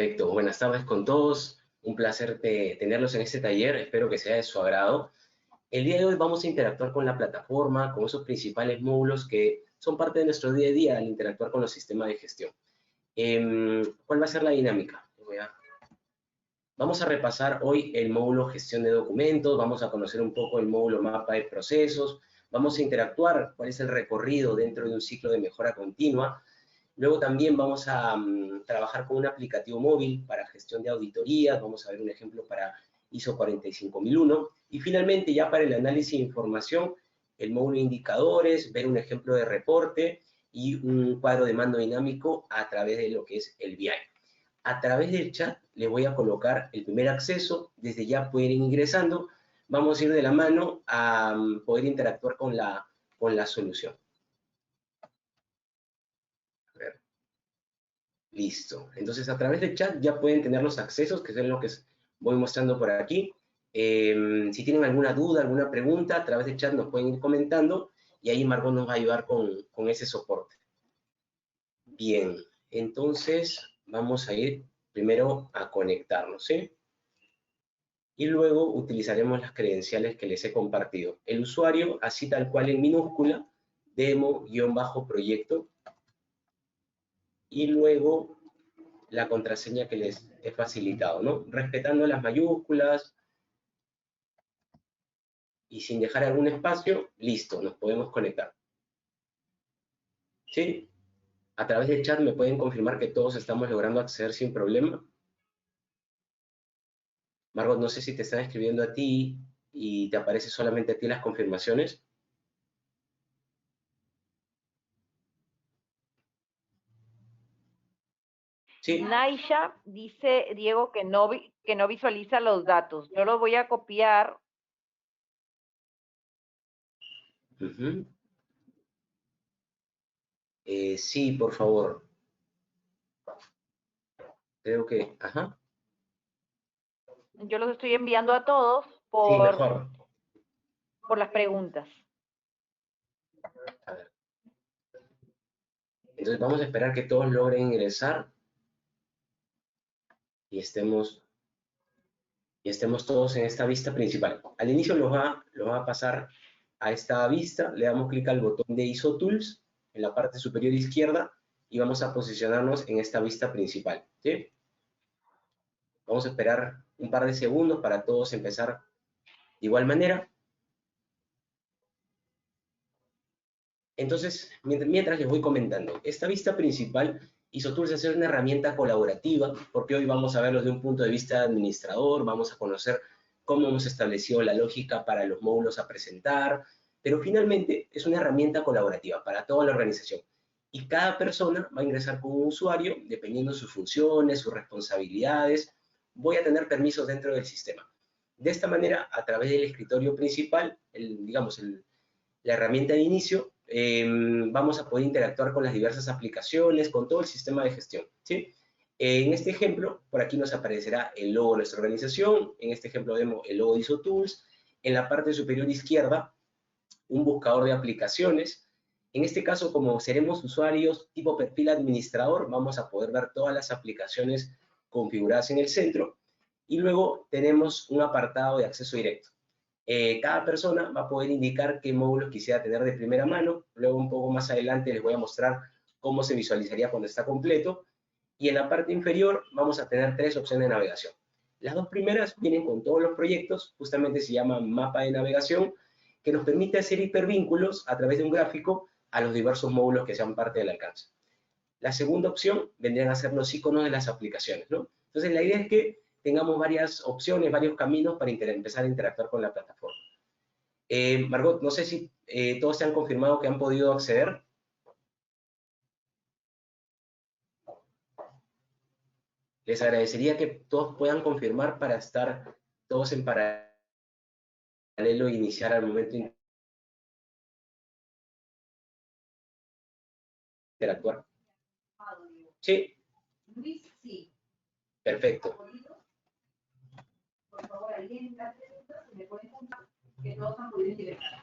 Perfecto, buenas tardes con todos. Un placer tenerlos en este taller, espero que sea de su agrado. El día de hoy vamos a interactuar con la plataforma, con esos principales módulos que son parte de nuestro día a día al interactuar con los sistemas de gestión. ¿Cuál va a ser la dinámica? Vamos a repasar hoy el módulo gestión de documentos, vamos a conocer un poco el módulo mapa de procesos, vamos a interactuar cuál es el recorrido dentro de un ciclo de mejora continua. Luego también vamos a trabajar con un aplicativo móvil para gestión de auditorías, vamos a ver un ejemplo para ISO 45001 y finalmente ya para el análisis de información, el módulo de indicadores, ver un ejemplo de reporte y un cuadro de mando dinámico a través de lo que es el BI. A través del chat les voy a colocar el primer acceso, desde ya pueden ir ingresando, vamos a ir de la mano a poder interactuar con la solución. Listo. Entonces, a través del chat ya pueden tener los accesos, que es lo que voy mostrando por aquí. Si tienen alguna duda, alguna pregunta, a través del chat nos pueden ir comentando y ahí Margot nos va a ayudar con ese soporte. Bien, entonces vamos a ir primero a conectarnos, ¿sí? Y luego utilizaremos las credenciales que les he compartido. El usuario, así tal cual en minúscula, demo-proyecto, y luego la contraseña que les he facilitado, ¿no? Respetando las mayúsculas y sin dejar algún espacio, listo, nos podemos conectar. ¿Sí? A través del chat me pueden confirmar que todos estamos logrando acceder sin problema. Margot, no sé si te están escribiendo a ti y te aparece solamente a ti las confirmaciones. ¿Sí? Naisha dice, Diego, que no visualiza los datos. Yo los voy a copiar. Sí, por favor. Creo que, ajá. Yo los estoy enviando a todos Sí, mejor. por las preguntas. A ver. Entonces vamos a esperar que todos logren ingresar y estemos todos en esta vista principal. Al inicio los va a pasar a esta vista, le damos clic al botón de ISO Tools en la parte superior izquierda y vamos a posicionarnos en esta vista principal, ¿sí? Vamos a esperar un par de segundos para todos empezar de igual manera. Entonces, mientras les voy comentando, esta vista principal, ISO Tools es una herramienta colaborativa, porque hoy vamos a verlo desde un punto de vista de administrador, vamos a conocer cómo hemos establecido la lógica para los módulos a presentar, pero finalmente es una herramienta colaborativa para toda la organización. Y cada persona va a ingresar con un usuario, dependiendo de sus funciones, sus responsabilidades, voy a tener permisos dentro del sistema. De esta manera, a través del escritorio principal, la herramienta de inicio, vamos a poder interactuar con las diversas aplicaciones, con todo el sistema de gestión, ¿sí? En este ejemplo, por aquí nos aparecerá el logo de nuestra organización, en este ejemplo vemos el logo de ISO Tools, en la parte superior izquierda, un buscador de aplicaciones. En este caso, como seremos usuarios tipo perfil administrador, vamos a poder ver todas las aplicaciones configuradas en el centro, y luego tenemos un apartado de acceso directo. Cada persona va a poder indicar qué módulos quisiera tener de primera mano. Luego, un poco más adelante, les voy a mostrar cómo se visualizaría cuando está completo. Y en la parte inferior vamos a tener tres opciones de navegación. Las dos primeras vienen con todos los proyectos, justamente se llama mapa de navegación, que nos permite hacer hipervínculos a través de un gráfico a los diversos módulos que sean parte del alcance. La segunda opción vendrían a ser los iconos de las aplicaciones, ¿no? Entonces, la idea es que tengamos varias opciones, varios caminos para empezar a interactuar con la plataforma. Margot, no sé si todos se han confirmado que han podido acceder. Les agradecería que todos puedan confirmar para estar todos en paralelo e iniciar al momento de interactuar. ¿Sí? Sí. Perfecto. Por favor, alguien me puede contar que todos han podido ingresar.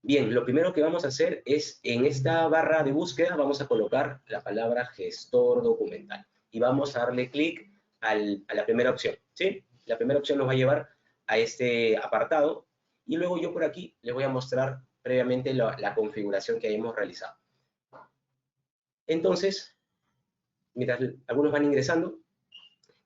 Bien, lo primero que vamos a hacer es, en esta barra de búsqueda, vamos a colocar la palabra gestor documental. y vamos a darle clic a la primera opción, ¿sí? La primera opción nos va a llevar a este apartado y luego yo por aquí les voy a mostrar previamente la configuración que hemos realizado. Entonces, mientras algunos van ingresando,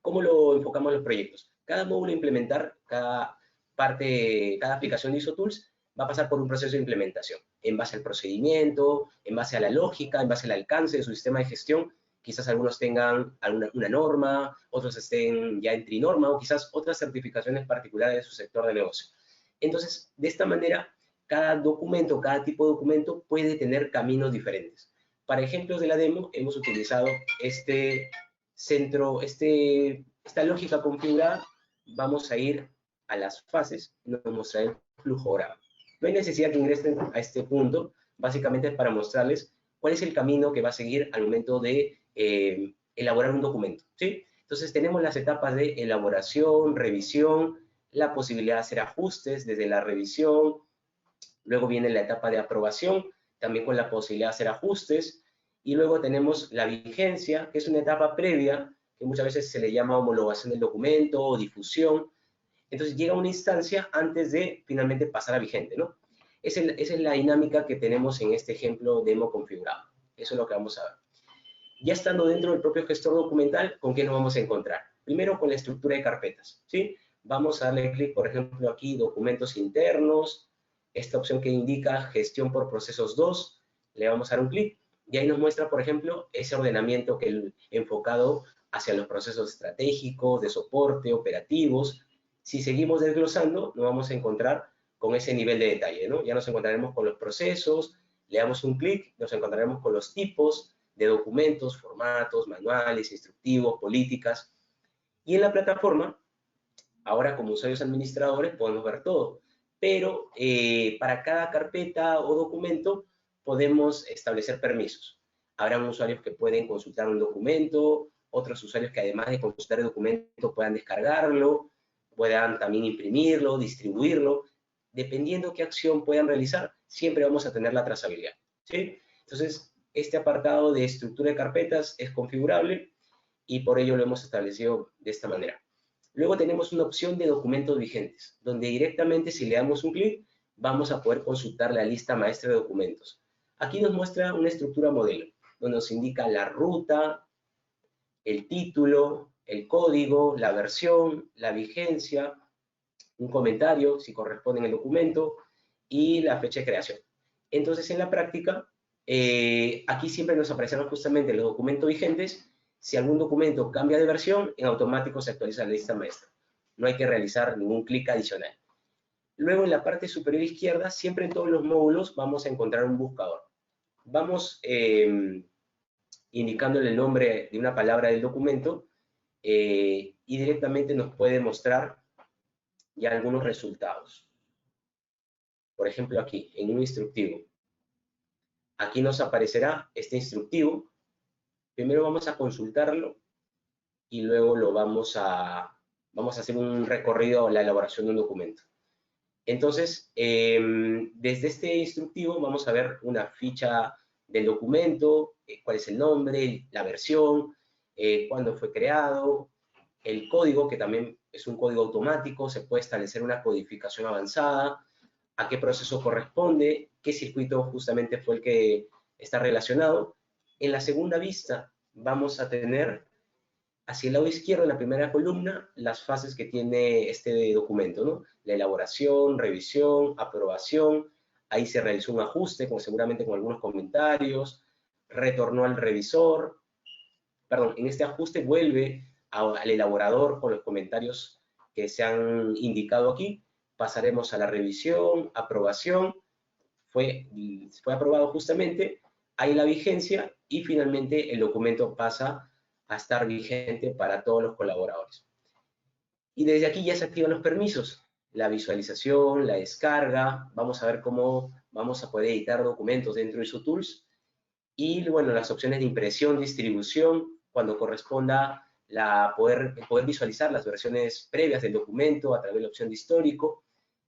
¿cómo lo enfocamos en los proyectos? Cada módulo a implementar, cada aplicación de ISO-Tools va a pasar por un proceso de implementación, en base al procedimiento, en base a la lógica, en base al alcance de su sistema de gestión. Quizás algunos tengan una norma, otros estén ya en trinorma, o quizás otras certificaciones particulares de su sector de negocio. Entonces, de esta manera, cada documento, cada tipo de documento puede tener caminos diferentes. Para ejemplos de la demo, hemos utilizado esta lógica configurada. Vamos a ir a las fases y nos mostrará el flujograma. No hay necesidad que ingresen a este punto, básicamente para mostrarles cuál es el camino que va a seguir al momento de elaborar un documento, ¿sí? Entonces tenemos las etapas de elaboración, revisión, la posibilidad de hacer ajustes desde la revisión, luego viene la etapa de aprobación, también con la posibilidad de hacer ajustes, y luego tenemos la vigencia, que es una etapa previa, que muchas veces se le llama homologación del documento o difusión. Entonces llega una instancia antes de finalmente pasar a vigente, ¿no? Esa es la dinámica que tenemos en este ejemplo demo configurado. Eso es lo que vamos a ver. Ya estando dentro del propio gestor documental, ¿con qué nos vamos a encontrar? Primero con la estructura de carpetas, ¿sí? Vamos a darle clic, por ejemplo, aquí, documentos internos, esta opción que indica gestión por procesos 2, le vamos a dar un clic, y ahí nos muestra, por ejemplo, ese ordenamiento enfocado hacia los procesos estratégicos, de soporte, operativos. Si seguimos desglosando, nos vamos a encontrar con ese nivel de detalle, ¿no? Ya nos encontraremos con los procesos, le damos un clic, nos encontraremos con los tipos de documentos, formatos, manuales, instructivos, políticas. Y en la plataforma, ahora como usuarios administradores, podemos ver todo. Pero para cada carpeta o documento podemos establecer permisos. Habrán usuarios que pueden consultar un documento, otros usuarios que además de consultar el documento puedan descargarlo, puedan también imprimirlo, distribuirlo. Dependiendo qué acción puedan realizar, siempre vamos a tener la trazabilidad, ¿sí? Entonces, este apartado de estructura de carpetas es configurable y por ello lo hemos establecido de esta manera. Luego tenemos una opción de documentos vigentes, donde directamente si le damos un clic, vamos a poder consultar la lista maestra de documentos. Aquí nos muestra una estructura modelo, donde nos indica la ruta, el título, el código, la versión, la vigencia, un comentario, si corresponde en el documento, y la fecha de creación. Entonces, en la práctica, aquí siempre nos aparecerán justamente los documentos vigentes. Si algún documento cambia de versión, en automático se actualiza la lista maestra. No hay que realizar ningún clic adicional. Luego, en la parte superior izquierda, siempre en todos los módulos vamos a encontrar un buscador. Vamos indicándole el nombre de una palabra del documento y directamente nos puede mostrar ya algunos resultados. Por ejemplo, aquí, en un instructivo. Aquí nos aparecerá este instructivo. Primero vamos a consultarlo y luego vamos a hacer un recorrido a la elaboración de un documento. Entonces, desde este instructivo vamos a ver una ficha del documento, cuál es el nombre, la versión, cuándo fue creado, el código, que también es un código automático, se puede establecer una codificación avanzada, a qué proceso corresponde, qué circuito justamente fue el que está relacionado. En la segunda vista vamos a tener hacia el lado izquierdo, en la primera columna, las fases que tiene este documento, ¿no? La elaboración, revisión, aprobación, ahí se realizó un ajuste, seguramente con algunos comentarios, retornó al revisor, perdón, en este ajuste vuelve al elaborador con los comentarios que se han indicado aquí, pasaremos a la revisión, aprobación, fue aprobado justamente, hay la vigencia y finalmente el documento pasa a estar vigente para todos los colaboradores. Y desde aquí ya se activan los permisos, la visualización, la descarga, vamos a ver cómo vamos a poder editar documentos dentro de ISO-Tools y, bueno, las opciones de impresión, distribución, cuando corresponda poder visualizar las versiones previas del documento a través de la opción de histórico.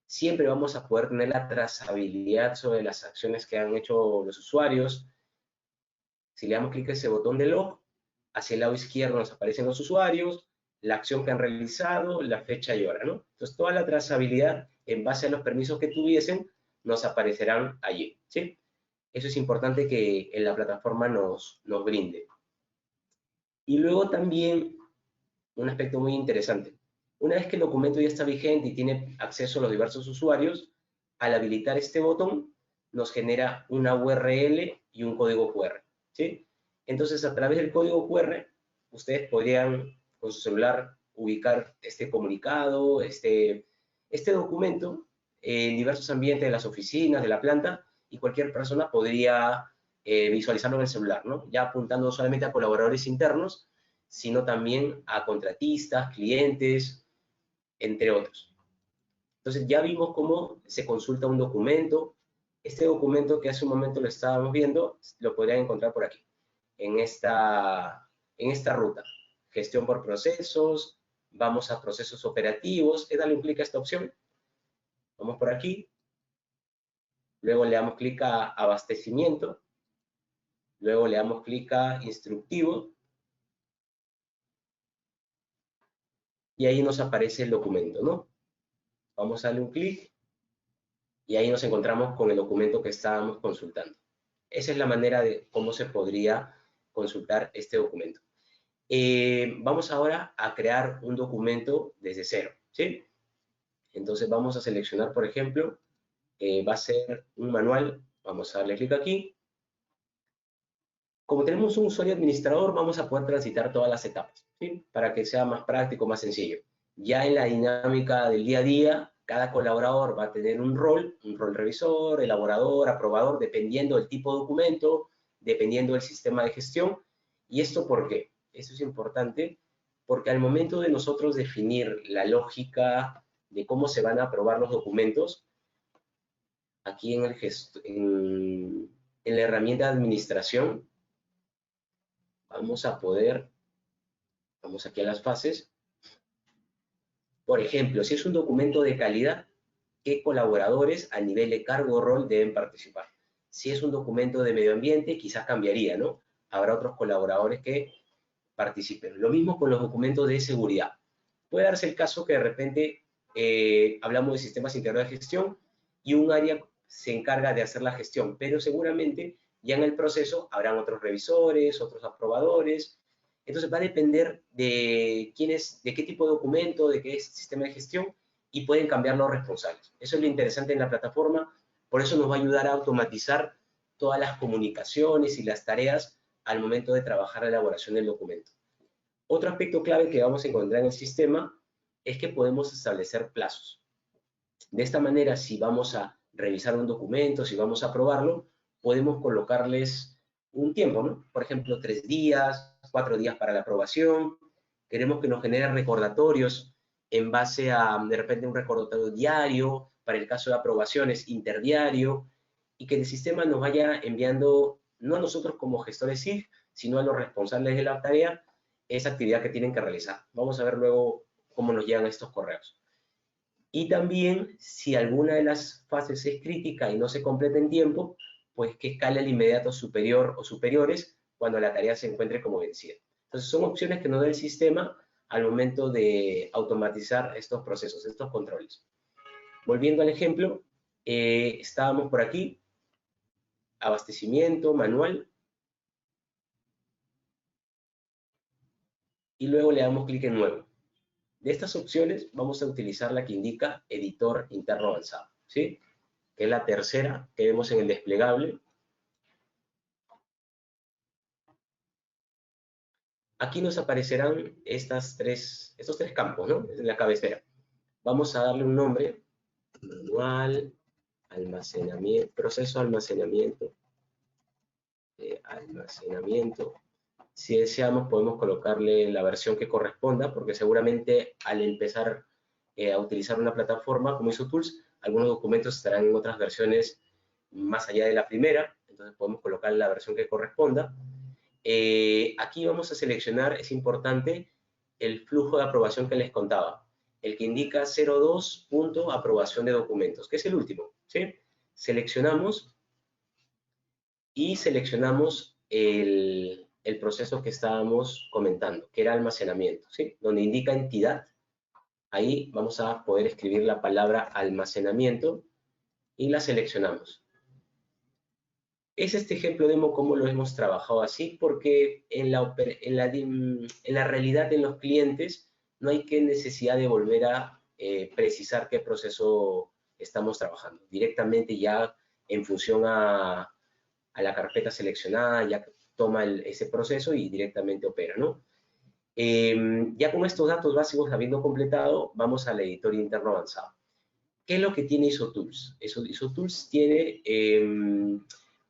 Siempre vamos a poder tener la trazabilidad sobre las acciones que han hecho los usuarios. Si le damos clic a ese botón de log, hacia el lado izquierdo nos aparecen los usuarios, la acción que han realizado, la fecha y hora, ¿no? Entonces, toda la trazabilidad, en base a los permisos que tuviesen, nos aparecerán allí, ¿sí? Eso es importante que en la plataforma nos brinde. Y luego también, un aspecto muy interesante. Una vez que el documento ya está vigente y tiene acceso a los diversos usuarios, al habilitar este botón, nos genera una URL y un código QR, ¿sí? Entonces, a través del código QR, ustedes podrían, con su celular, ubicar este comunicado, este documento en diversos ambientes de las oficinas, de la planta, y cualquier persona podría visualizarlo en el celular, ¿no? Ya apuntando solamente a colaboradores internos, sino también a contratistas, clientes, entre otros. Entonces ya vimos cómo se consulta un documento. Este documento que hace un momento lo estábamos viendo, lo podrían encontrar por aquí, en esta ruta. Gestión por procesos, vamos a procesos operativos. ¿Qué tal implica esta opción? Vamos por aquí. Luego le damos clic a abastecimiento. Luego le damos clic a instructivo. Y ahí nos aparece el documento, ¿no? Vamos a darle un clic y ahí nos encontramos con el documento que estábamos consultando. Esa es la manera de cómo se podría consultar este documento. Vamos ahora a crear un documento desde cero, ¿sí? Entonces vamos a seleccionar, por ejemplo, va a ser un manual. Vamos a darle clic aquí. Como tenemos un usuario administrador, vamos a poder transitar todas las etapas, ¿sí? Para que sea más práctico, más sencillo. Ya en la dinámica del día a día, cada colaborador va a tener un rol revisor, elaborador, aprobador, dependiendo del tipo de documento, dependiendo del sistema de gestión. ¿Y esto por qué? Esto es importante porque al momento de nosotros definir la lógica de cómo se van a aprobar los documentos, aquí en la herramienta de administración, vamos a poder, vamos aquí a las fases. Por ejemplo, si es un documento de calidad, ¿qué colaboradores a nivel de cargo o rol deben participar? Si es un documento de medio ambiente, quizás cambiaría, ¿no? Habrá otros colaboradores que participen. Lo mismo con los documentos de seguridad. Puede darse el caso que de repente hablamos de sistemas integrados de gestión y un área se encarga de hacer la gestión, pero seguramente ya en el proceso habrán otros revisores, otros aprobadores. Entonces va a depender de de qué tipo de documento, de qué sistema de gestión, y pueden cambiar los responsables. Eso es lo interesante en la plataforma, por eso nos va a ayudar a automatizar todas las comunicaciones y las tareas al momento de trabajar la elaboración del documento. Otro aspecto clave que vamos a encontrar en el sistema es que podemos establecer plazos. De esta manera, si vamos a revisar un documento, si vamos a aprobarlo, podemos colocarles un tiempo, ¿no? Por ejemplo, 3 días, 4 días para la aprobación. Queremos que nos genere recordatorios en base a, de repente, un recordatorio diario, para el caso de aprobaciones, interdiario, y que el sistema nos vaya enviando, no a nosotros como gestores SIG, sino a los responsables de la tarea, esa actividad que tienen que realizar. Vamos a ver luego cómo nos llegan estos correos. Y también, si alguna de las fases es crítica y no se completa en tiempo, pues que escale al inmediato superior o superiores cuando la tarea se encuentre como vencida. Entonces, son opciones que nos da el sistema al momento de automatizar estos procesos, estos controles. Volviendo al ejemplo, estábamos por aquí, abastecimiento, manual, y luego le damos clic en nuevo. De estas opciones vamos a utilizar la que indica editor interno avanzado, ¿sí? Que es la tercera que vemos en el desplegable. Aquí nos aparecerán estos tres campos, ¿no? En la cabecera. Vamos a darle un nombre, manual, almacenamiento, proceso de almacenamiento. Si deseamos podemos colocarle la versión que corresponda, porque seguramente al empezar a utilizar una plataforma como ISOTools, algunos documentos estarán en otras versiones más allá de la primera, entonces podemos colocar la versión que corresponda. Aquí vamos a seleccionar, es importante, el flujo de aprobación que les contaba, el que indica 02. Aprobación de documentos, que es el último, ¿sí? Seleccionamos y seleccionamos el el proceso que estábamos comentando, que era almacenamiento, ¿sí? Donde indica entidad, ahí vamos a poder escribir la palabra almacenamiento y la seleccionamos. Es este ejemplo demo cómo lo hemos trabajado así, porque en la realidad en los clientes no hay que necesidad de volver a precisar qué proceso estamos trabajando. Directamente ya en función a la carpeta seleccionada, ya toma ese proceso y directamente opera, ¿no? Ya con estos datos básicos habiendo completado, vamos al editor interno avanzado. ¿Qué es lo que tiene IsoTools? IsoTools tiene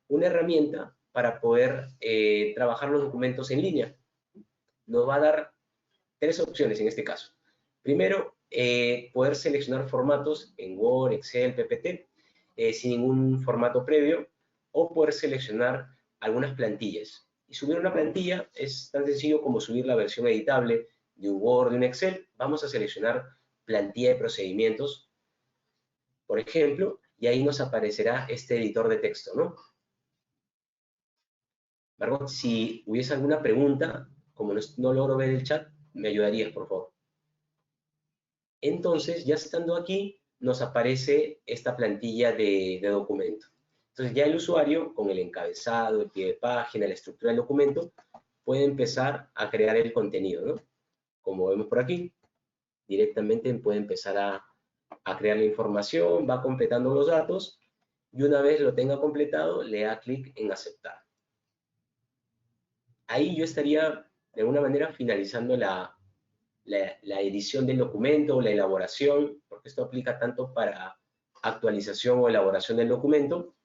una herramienta para poder trabajar los documentos en línea. Nos va a dar tres opciones en este caso. Primero, poder seleccionar formatos en Word, Excel, PPT, sin ningún formato previo, o poder seleccionar algunas plantillas. Y subir una plantilla es tan sencillo como subir la versión editable de un Word, de un Excel. Vamos a seleccionar plantilla de procedimientos, por ejemplo, y ahí nos aparecerá este editor de texto, ¿no? Margot, si hubiese alguna pregunta, como no logro ver el chat, me ayudarías, por favor. Entonces, ya estando aquí, nos aparece esta plantilla de documento. Entonces, ya el usuario, con el encabezado, el pie de página, la estructura del documento, puede empezar a crear el contenido, ¿no? Como vemos por aquí, directamente puede empezar a crear la información, va completando los datos, y una vez lo tenga completado, le da clic en aceptar. Ahí yo estaría, de alguna manera, finalizando la edición del documento o la elaboración, porque esto aplica tanto para actualización o elaboración del documento.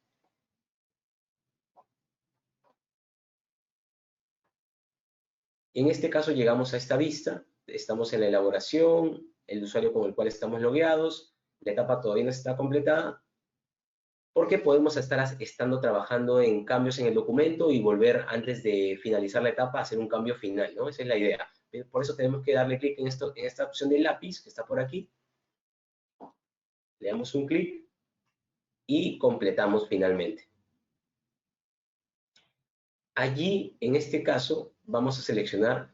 En este caso llegamos a esta vista, estamos en la elaboración, el usuario con el cual estamos logueados, la etapa todavía no está completada, porque podemos estar estando trabajando en cambios en el documento y volver antes de finalizar la etapa a hacer un cambio final, ¿no? Esa es la idea. Por eso tenemos que darle clic en esta opción del lápiz que está por aquí. Le damos un clic y completamos finalmente. Allí, en este caso, vamos a seleccionar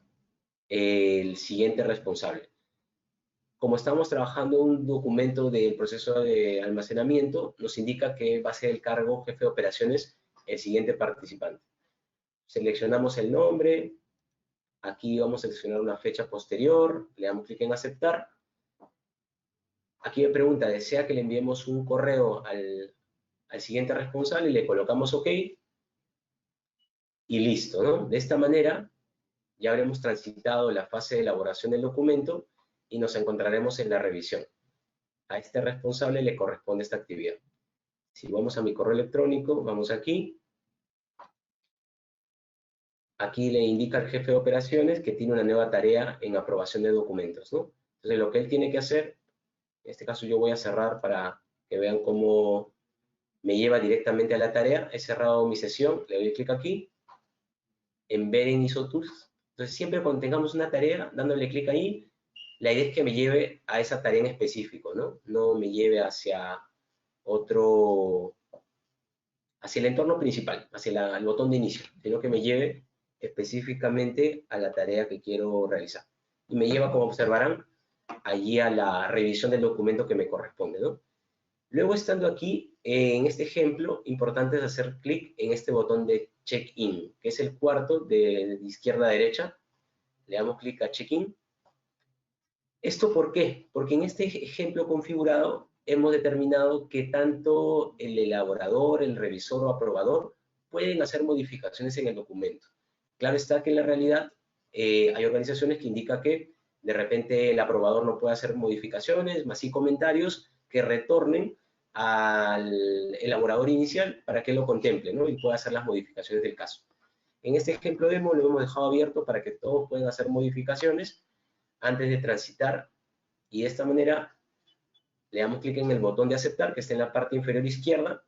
el siguiente responsable. Como estamos trabajando un documento del proceso de almacenamiento, nos indica que va a ser el cargo jefe de operaciones el siguiente participante. Seleccionamos el nombre, aquí vamos a seleccionar una fecha posterior, le damos clic en aceptar. Aquí me pregunta, ¿desea que le enviemos un correo al siguiente responsable? Y le colocamos OK y listo, ¿no? De esta manera ya habremos transitado la fase de elaboración del documento y nos encontraremos en la revisión. A este responsable le corresponde esta actividad. Si vamos a mi correo electrónico, vamos aquí. Aquí le indica al jefe de operaciones que tiene una nueva tarea en aprobación de documentos, ¿no? Entonces, lo que él tiene que hacer, en este caso yo voy a cerrar para que vean cómo me lleva directamente a la tarea. He cerrado mi sesión, le doy clic aquí, en ver en IsoTools. Entonces, siempre cuando tengamos una tarea, dándole clic ahí, la idea es que me lleve a esa tarea en específico, ¿no? No me lleve hacia hacia el entorno principal, hacia el botón de inicio, sino que me lleve específicamente a la tarea que quiero realizar. Y me lleva, como observarán, allí a la revisión del documento que me corresponde, ¿no? Luego, estando aquí, en este ejemplo, importante es hacer clic en este botón de check-in, que es el cuarto de izquierda a derecha. Le damos clic a check-in. ¿Esto por qué? Porque en este ejemplo configurado hemos determinado que tanto el elaborador, el revisor o aprobador pueden hacer modificaciones en el documento. Claro está que en la realidad hay organizaciones que indican que de repente el aprobador no puede hacer modificaciones, más sí comentarios que retornen al elaborador inicial para que lo contemple, ¿no? Y pueda hacer las modificaciones del caso. En este ejemplo demo lo hemos dejado abierto para que todos puedan hacer modificaciones antes de transitar, y de esta manera le damos clic en el botón de aceptar que está en la parte inferior izquierda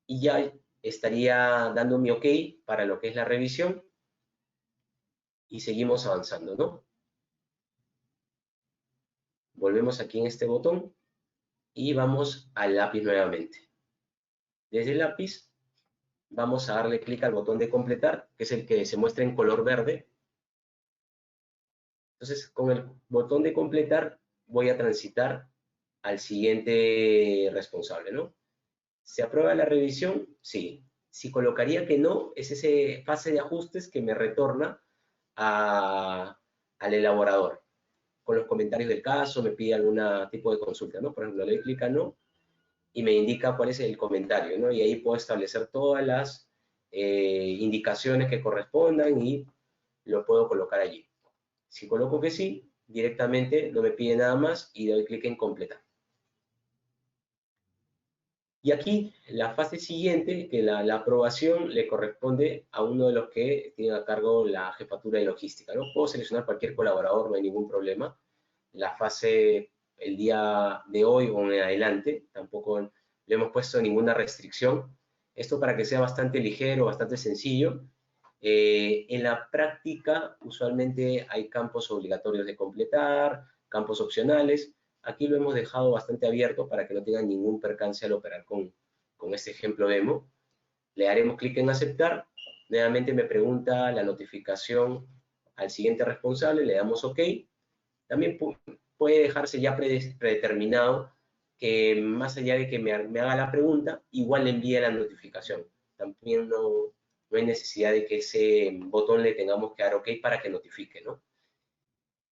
y ya estaría dando mi OK para lo que es la revisión y seguimos avanzando, ¿no? Volvemos aquí en este botón y vamos al lápiz nuevamente. Desde el lápiz vamos a darle clic al botón de completar, que es el que se muestra en color verde. Entonces, con el botón de completar, voy a transitar al siguiente responsable, ¿no? ¿Se aprueba la revisión? Sí. Si colocaría que no, es ese fase de ajustes que me retorna al elaborador. Con los comentarios del caso, me pide algún tipo de consulta, ¿no? Por ejemplo, le doy clic a no y me indica cuál es el comentario, ¿no? Y ahí puedo establecer todas las indicaciones que correspondan y lo puedo colocar allí. Si coloco que sí, directamente no me pide nada más y doy clic en completar. Y aquí, la fase siguiente, que la aprobación le corresponde a uno de los que tiene a cargo la jefatura de logística, ¿no? Puedo seleccionar cualquier colaborador, no hay ningún problema. La fase, el día de hoy o en adelante, tampoco le hemos puesto ninguna restricción. Esto para que sea bastante ligero, bastante sencillo. En la práctica, usualmente hay campos obligatorios de completar, campos opcionales. Aquí lo hemos dejado bastante abierto para que no tengan ningún percance al operar con este ejemplo demo. Le daremos clic en aceptar. Nuevamente me pregunta la notificación al siguiente responsable, le damos OK. También puede dejarse ya predeterminado que más allá de que me haga la pregunta, igual le envíe la notificación. También no hay necesidad de que ese botón le tengamos que dar OK para que notifique, ¿no?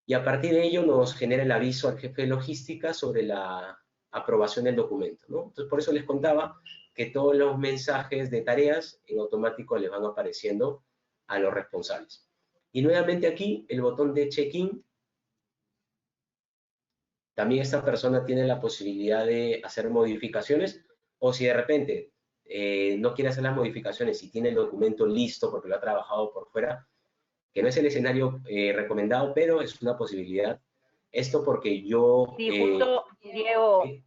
Y a partir de ello nos genera el aviso al jefe de logística sobre la aprobación del documento, ¿no? Entonces, por eso les contaba que todos los mensajes de tareas en automático les van apareciendo a los responsables. Y nuevamente aquí, el botón de check-in. También esta persona tiene la posibilidad de hacer modificaciones o si de repente no quiere hacer las modificaciones y tiene el documento listo porque lo ha trabajado por fuera, que no es el escenario recomendado, pero es una posibilidad. Esto porque yo... Sí, justo, Diego, ¿sí?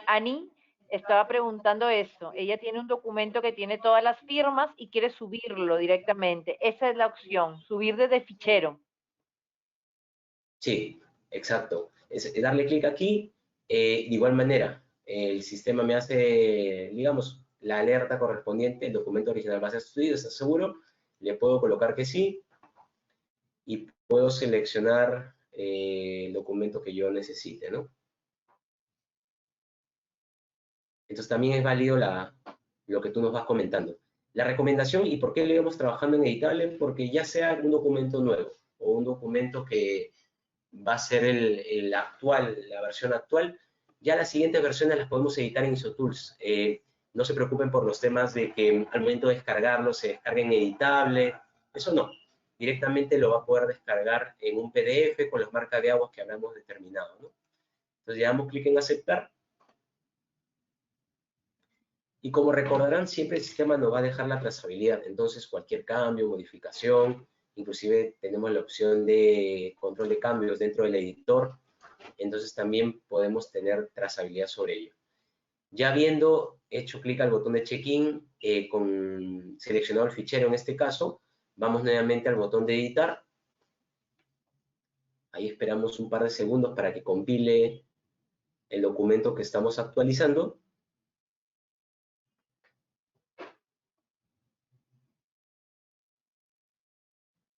Ani estaba preguntando eso. Ella tiene un documento que tiene todas las firmas y quiere subirlo directamente. Esa es la opción, subir desde fichero. Sí, exacto. Es darle clic aquí. De igual manera, el sistema me hace, digamos, la alerta correspondiente, el documento original va a ser subido, ¿estás seguro? Le puedo colocar que sí y puedo seleccionar el documento que yo necesite, ¿no? Entonces también es válido lo que tú nos vas comentando. La recomendación y por qué lo íbamos trabajando en editable, porque ya sea un documento nuevo o un documento que va a ser el actual, la versión actual, ya las siguientes versiones las podemos editar en IsoTools. No se preocupen por los temas de que al momento de descargarlo se descargue en editable, eso no. Directamente lo va a poder descargar en un PDF con las marcas de aguas que hablamos determinado, ¿no? Entonces le damos clic en aceptar. Y como recordarán, siempre el sistema nos va a dejar la trazabilidad. Entonces, cualquier cambio, modificación, inclusive tenemos la opción de control de cambios dentro del editor. Entonces, también podemos tener trazabilidad sobre ello. Ya habiendo hecho clic al botón de check-in, con seleccionado el fichero en este caso, vamos nuevamente al botón de editar. Ahí esperamos un par de segundos para que compile el documento que estamos actualizando.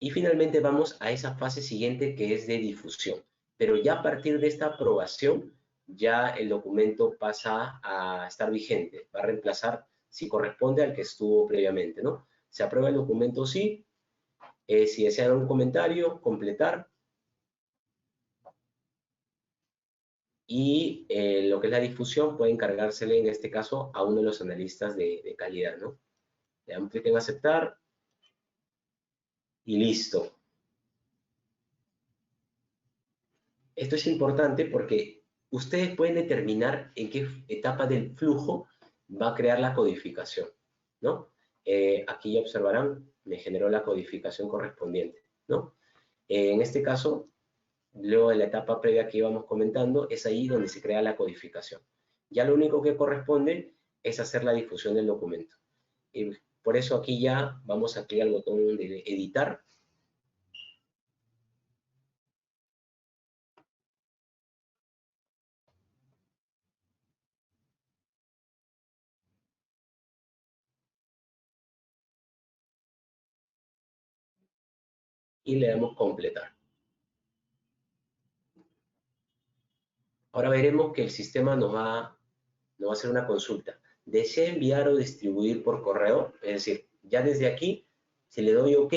Y finalmente vamos a esa fase siguiente que es de difusión. Pero ya a partir de esta aprobación, ya el documento pasa a estar vigente, va a reemplazar si corresponde al que estuvo previamente, ¿no? Se aprueba el documento, sí. Si desean un comentario, completar. Y lo que es la difusión puede encargársele en este caso a uno de los analistas de calidad, ¿no? Le dan clic en aceptar y listo. Esto es importante porque ustedes pueden determinar en qué etapa del flujo va a crear la codificación, ¿no? Aquí ya observarán, me generó la codificación correspondiente, ¿no? En este caso, luego de la etapa previa que íbamos comentando, es ahí donde se crea la codificación. Ya lo único que corresponde es hacer la difusión del documento. Y por eso aquí ya vamos a clicar el botón de editar y le damos completar. Ahora veremos que el sistema nos va a hacer una consulta. ¿Desea enviar o distribuir por correo? Es decir, ya desde aquí, si le doy OK,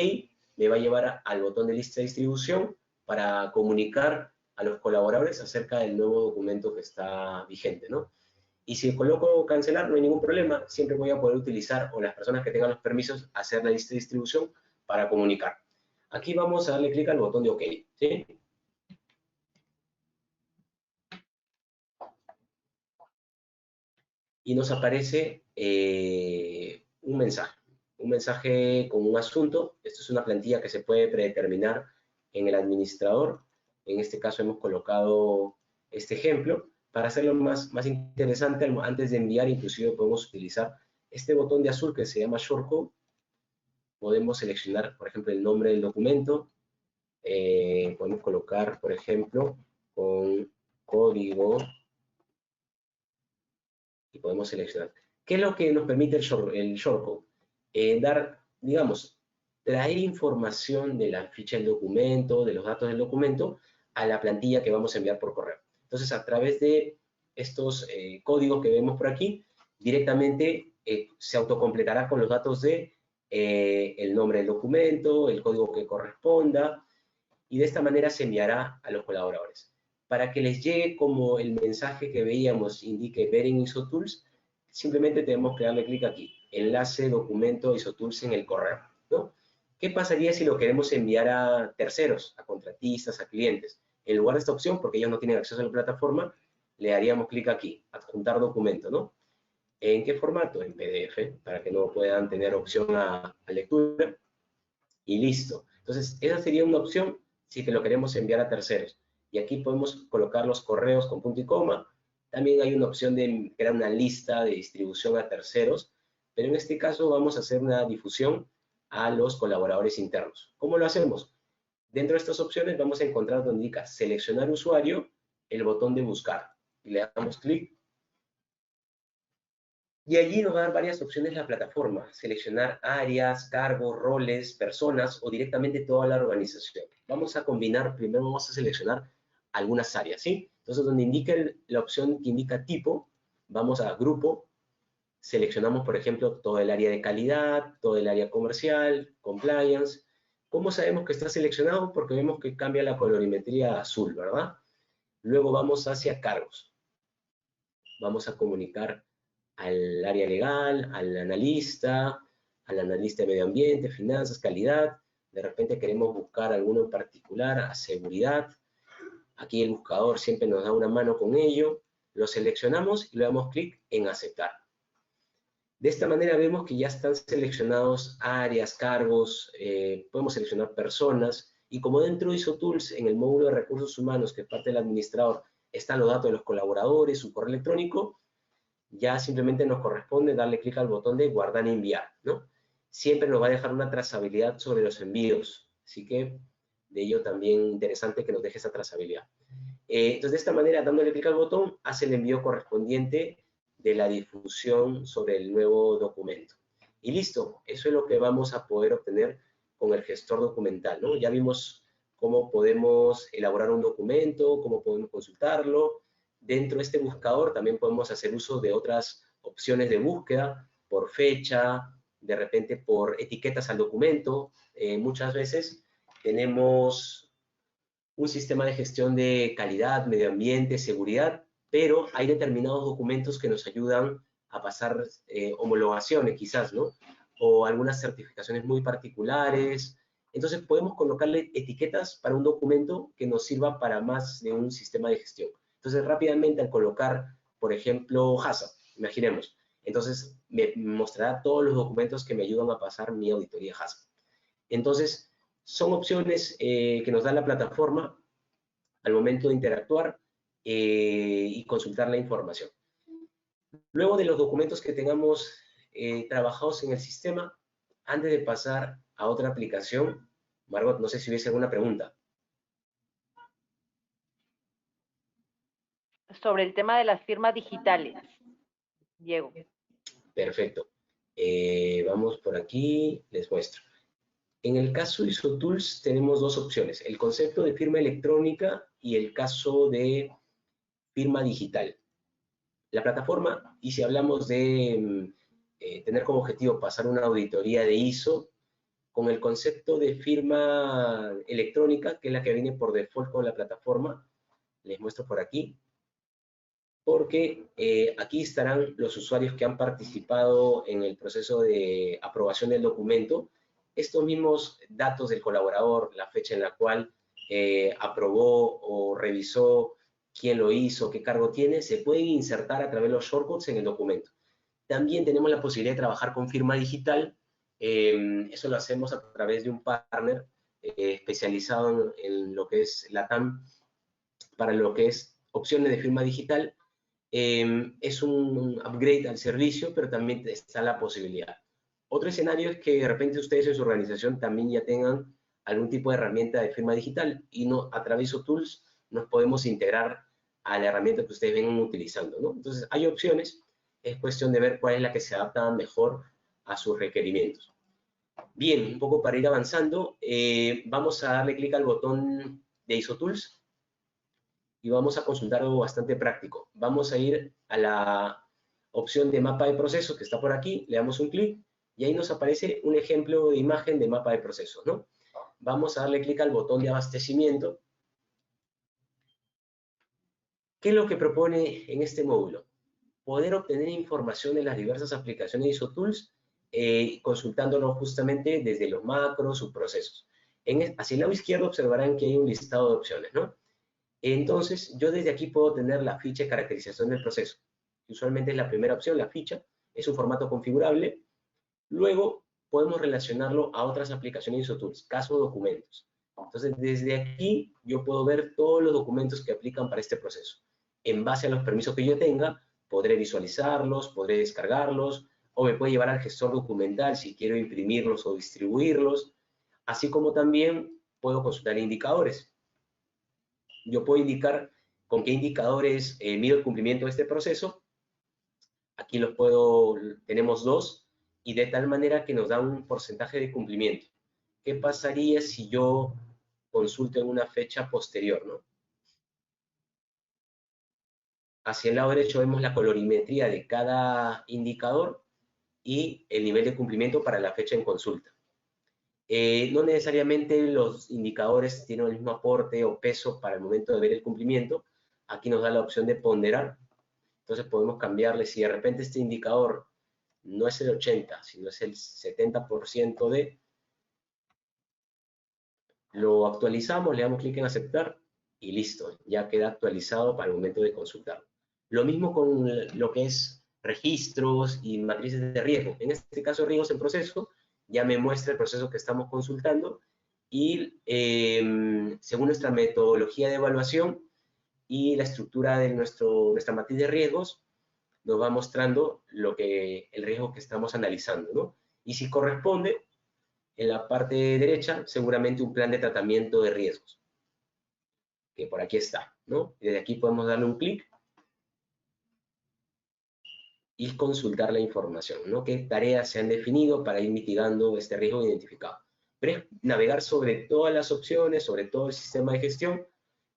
me va a llevar al botón de lista de distribución para comunicar a los colaboradores acerca del nuevo documento que está vigente, ¿no? Y si coloco cancelar, no hay ningún problema, siempre voy a poder utilizar, o las personas que tengan los permisos, hacer la lista de distribución para comunicar. Aquí vamos a darle clic al botón de OK, ¿sí? Y nos aparece un mensaje con un asunto. Esto es una plantilla que se puede predeterminar en el administrador. En este caso hemos colocado este ejemplo. Para hacerlo más interesante, antes de enviar, inclusive podemos utilizar este botón de azul que se llama Shortcode. Podemos seleccionar, por ejemplo, el nombre del documento. Podemos colocar, por ejemplo, con código y podemos seleccionar. ¿Qué es lo que nos permite el shortcode? Dar, digamos, traer información de la ficha del documento, de los datos del documento, a la plantilla que vamos a enviar por correo. Entonces, a través de estos códigos que vemos por aquí, directamente se autocompletará con los datos de el nombre del documento, el código que corresponda, y de esta manera se enviará a los colaboradores. Para que les llegue como el mensaje que veíamos indique ver en ISOTools, simplemente tenemos que darle clic aquí, enlace documento ISOTools en el correo, ¿no? ¿Qué pasaría si lo queremos enviar a terceros, a contratistas, a clientes? En lugar de esta opción, porque ellos no tienen acceso a la plataforma, le daríamos clic aquí, adjuntar documento, ¿no? ¿En qué formato? En PDF, para que no puedan tener opción a lectura, y listo. Entonces, esa sería una opción si que lo queremos enviar a terceros. Y aquí podemos colocar los correos con punto y coma. También hay una opción de crear una lista de distribución a terceros, pero en este caso vamos a hacer una difusión a los colaboradores internos. ¿Cómo lo hacemos? Dentro de estas opciones vamos a encontrar donde indica seleccionar usuario, el botón de buscar. Y le damos clic y allí nos va a dar varias opciones la plataforma, seleccionar áreas, cargos, roles, personas o directamente toda la organización. Vamos a combinar, primero vamos a seleccionar algunas áreas, ¿sí? Entonces, donde indique la opción que indica tipo, vamos a grupo, seleccionamos, por ejemplo, todo el área de calidad, todo el área comercial, compliance. ¿Cómo sabemos que está seleccionado? Porque vemos que cambia la colorimetría a azul, ¿verdad? Luego vamos hacia cargos. Vamos a comunicar al área legal, al analista de medio ambiente, finanzas, calidad. De repente queremos buscar alguno en particular, a seguridad. Aquí el buscador siempre nos da una mano con ello. Lo seleccionamos y le damos clic en aceptar. De esta manera vemos que ya están seleccionados áreas, cargos, podemos seleccionar personas, y como dentro de ISOTools, en el módulo de recursos humanos, que es parte del administrador, están los datos de los colaboradores, su correo electrónico, ya simplemente nos corresponde darle clic al botón de guardar y enviar, ¿no? Siempre nos va a dejar una trazabilidad sobre los envíos, así que de ello también interesante que nos deje esa trazabilidad. Entonces, de esta manera, dándole clic al botón, hace el envío correspondiente de la difusión sobre el nuevo documento. Y listo, eso es lo que vamos a poder obtener con el gestor documental, ¿no? Ya vimos cómo podemos elaborar un documento, cómo podemos consultarlo. Dentro de este buscador también podemos hacer uso de otras opciones de búsqueda, por fecha, de repente por etiquetas al documento. Muchas veces tenemos un sistema de gestión de calidad, medio ambiente, seguridad, pero hay determinados documentos que nos ayudan a pasar homologaciones quizás, ¿no? O algunas certificaciones muy particulares. Entonces podemos colocarle etiquetas para un documento que nos sirva para más de un sistema de gestión. Entonces rápidamente al colocar, por ejemplo, HACCP, imaginemos, entonces me mostrará todos los documentos que me ayudan a pasar mi auditoría HACCP. Entonces, son opciones que nos da la plataforma al momento de interactuar y consultar la información. Luego de los documentos que tengamos trabajados en el sistema, antes de pasar a otra aplicación, Margot, no sé si hubiese alguna pregunta. Sobre el tema de las firmas digitales, Diego. Perfecto. Vamos por aquí, les muestro. En el caso de ISOTools tenemos dos opciones, el concepto de firma electrónica y el caso de firma digital. La plataforma, y si hablamos de tener como objetivo pasar una auditoría de ISO, con el concepto de firma electrónica, que es la que viene por default con la plataforma, les muestro por aquí, porque aquí estarán los usuarios que han participado en el proceso de aprobación del documento, estos mismos datos del colaborador, la fecha en la cual aprobó o revisó, quién lo hizo, qué cargo tiene, se pueden insertar a través de los shortcodes en el documento. También tenemos la posibilidad de trabajar con firma digital, eso lo hacemos a través de un partner especializado en lo que es LATAM, para lo que es opciones de firma digital. Es un upgrade al servicio, pero también está la posibilidad. Otro escenario es que de repente ustedes en su organización también ya tengan algún tipo de herramienta de firma digital y no, a través de Tools nos podemos integrar a la herramienta que ustedes vengan utilizando, ¿no? Entonces, hay opciones, es cuestión de ver cuál es la que se adapta mejor a sus requerimientos. Bien, un poco para ir avanzando, vamos a darle clic al botón de ISO Tools y vamos a consultar algo bastante práctico. Vamos a ir a la opción de mapa de procesos que está por aquí, le damos un clic y ahí nos aparece un ejemplo de imagen de mapa de procesos, ¿no? Vamos a darle clic al botón de abastecimiento. ¿Qué es lo que propone en este módulo? Poder obtener información de las diversas aplicaciones de ISO Tools, consultándolo justamente desde los macros, sus procesos. Hacia el lado izquierdo observarán que hay un listado de opciones, ¿no? Entonces, yo desde aquí puedo tener la ficha de caracterización del proceso. Usualmente es la primera opción, la ficha. Es un formato configurable. Luego, podemos relacionarlo a otras aplicaciones ISO Tools, caso documentos. Entonces, desde aquí, yo puedo ver todos los documentos que aplican para este proceso. En base a los permisos que yo tenga, podré visualizarlos, podré descargarlos, o me puede llevar al gestor documental si quiero imprimirlos o distribuirlos, así como también puedo consultar indicadores. Yo puedo indicar con qué indicadores mido el cumplimiento de este proceso. Aquí tenemos dos, y de tal manera que nos da un porcentaje de cumplimiento. ¿Qué pasaría si yo consulto en una fecha posterior, ¿no? Hacia el lado derecho vemos la colorimetría de cada indicador y el nivel de cumplimiento para la fecha en consulta. No necesariamente los indicadores tienen el mismo aporte o peso para el momento de ver el cumplimiento. Aquí nos da la opción de ponderar. Entonces podemos cambiarle, si de repente este indicador no es el 80, sino es el 70% lo actualizamos, le damos clic en aceptar y listo, ya queda actualizado para el momento de consultar. Lo mismo con lo que es registros y matrices de riesgo. En este caso, riesgos en proceso, ya me muestra el proceso que estamos consultando y según nuestra metodología de evaluación y la estructura de nuestra matriz de riesgos, nos va mostrando el riesgo que estamos analizando, ¿no? Y si corresponde, en la parte derecha, seguramente un plan de tratamiento de riesgos, que por aquí está, ¿no? Desde aquí podemos darle un clic y consultar la información, ¿no? ¿Qué tareas se han definido para ir mitigando este riesgo identificado? Pero es navegar sobre todas las opciones, sobre todo el sistema de gestión,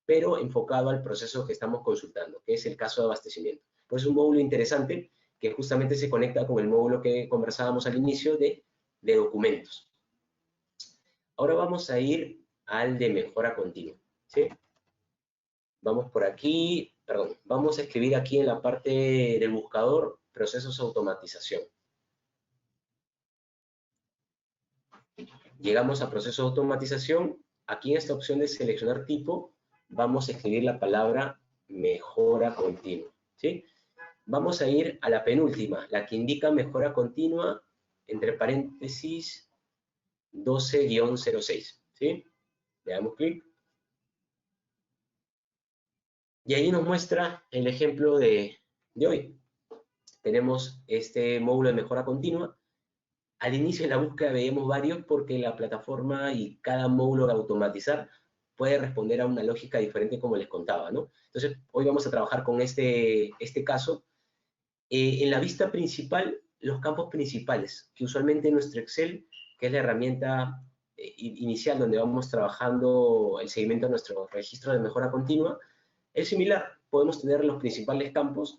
pero enfocado al proceso que estamos consultando, que es el caso de abastecimiento. Pues es un módulo interesante que justamente se conecta con el módulo que conversábamos al inicio de documentos. Ahora vamos a ir al de mejora continua, ¿sí? Vamos por aquí, perdón, vamos a escribir aquí en la parte del buscador procesos de automatización. Llegamos a proceso de automatización. Aquí en esta opción de seleccionar tipo, vamos a escribir la palabra mejora continua, ¿sí? Vamos a ir a la penúltima, la que indica mejora continua, entre paréntesis, 12-06, ¿sí? Le damos clic. Y ahí nos muestra el ejemplo de hoy. Tenemos este módulo de mejora continua. Al inicio de la búsqueda veíamos varios porque la plataforma y cada módulo de automatizar puede responder a una lógica diferente como les contaba, ¿no? Entonces, hoy vamos a trabajar con este caso. En la vista principal, los campos principales, que usualmente en nuestro Excel, que es la herramienta inicial donde vamos trabajando el seguimiento de nuestro registro de mejora continua, es similar. Podemos tener los principales campos.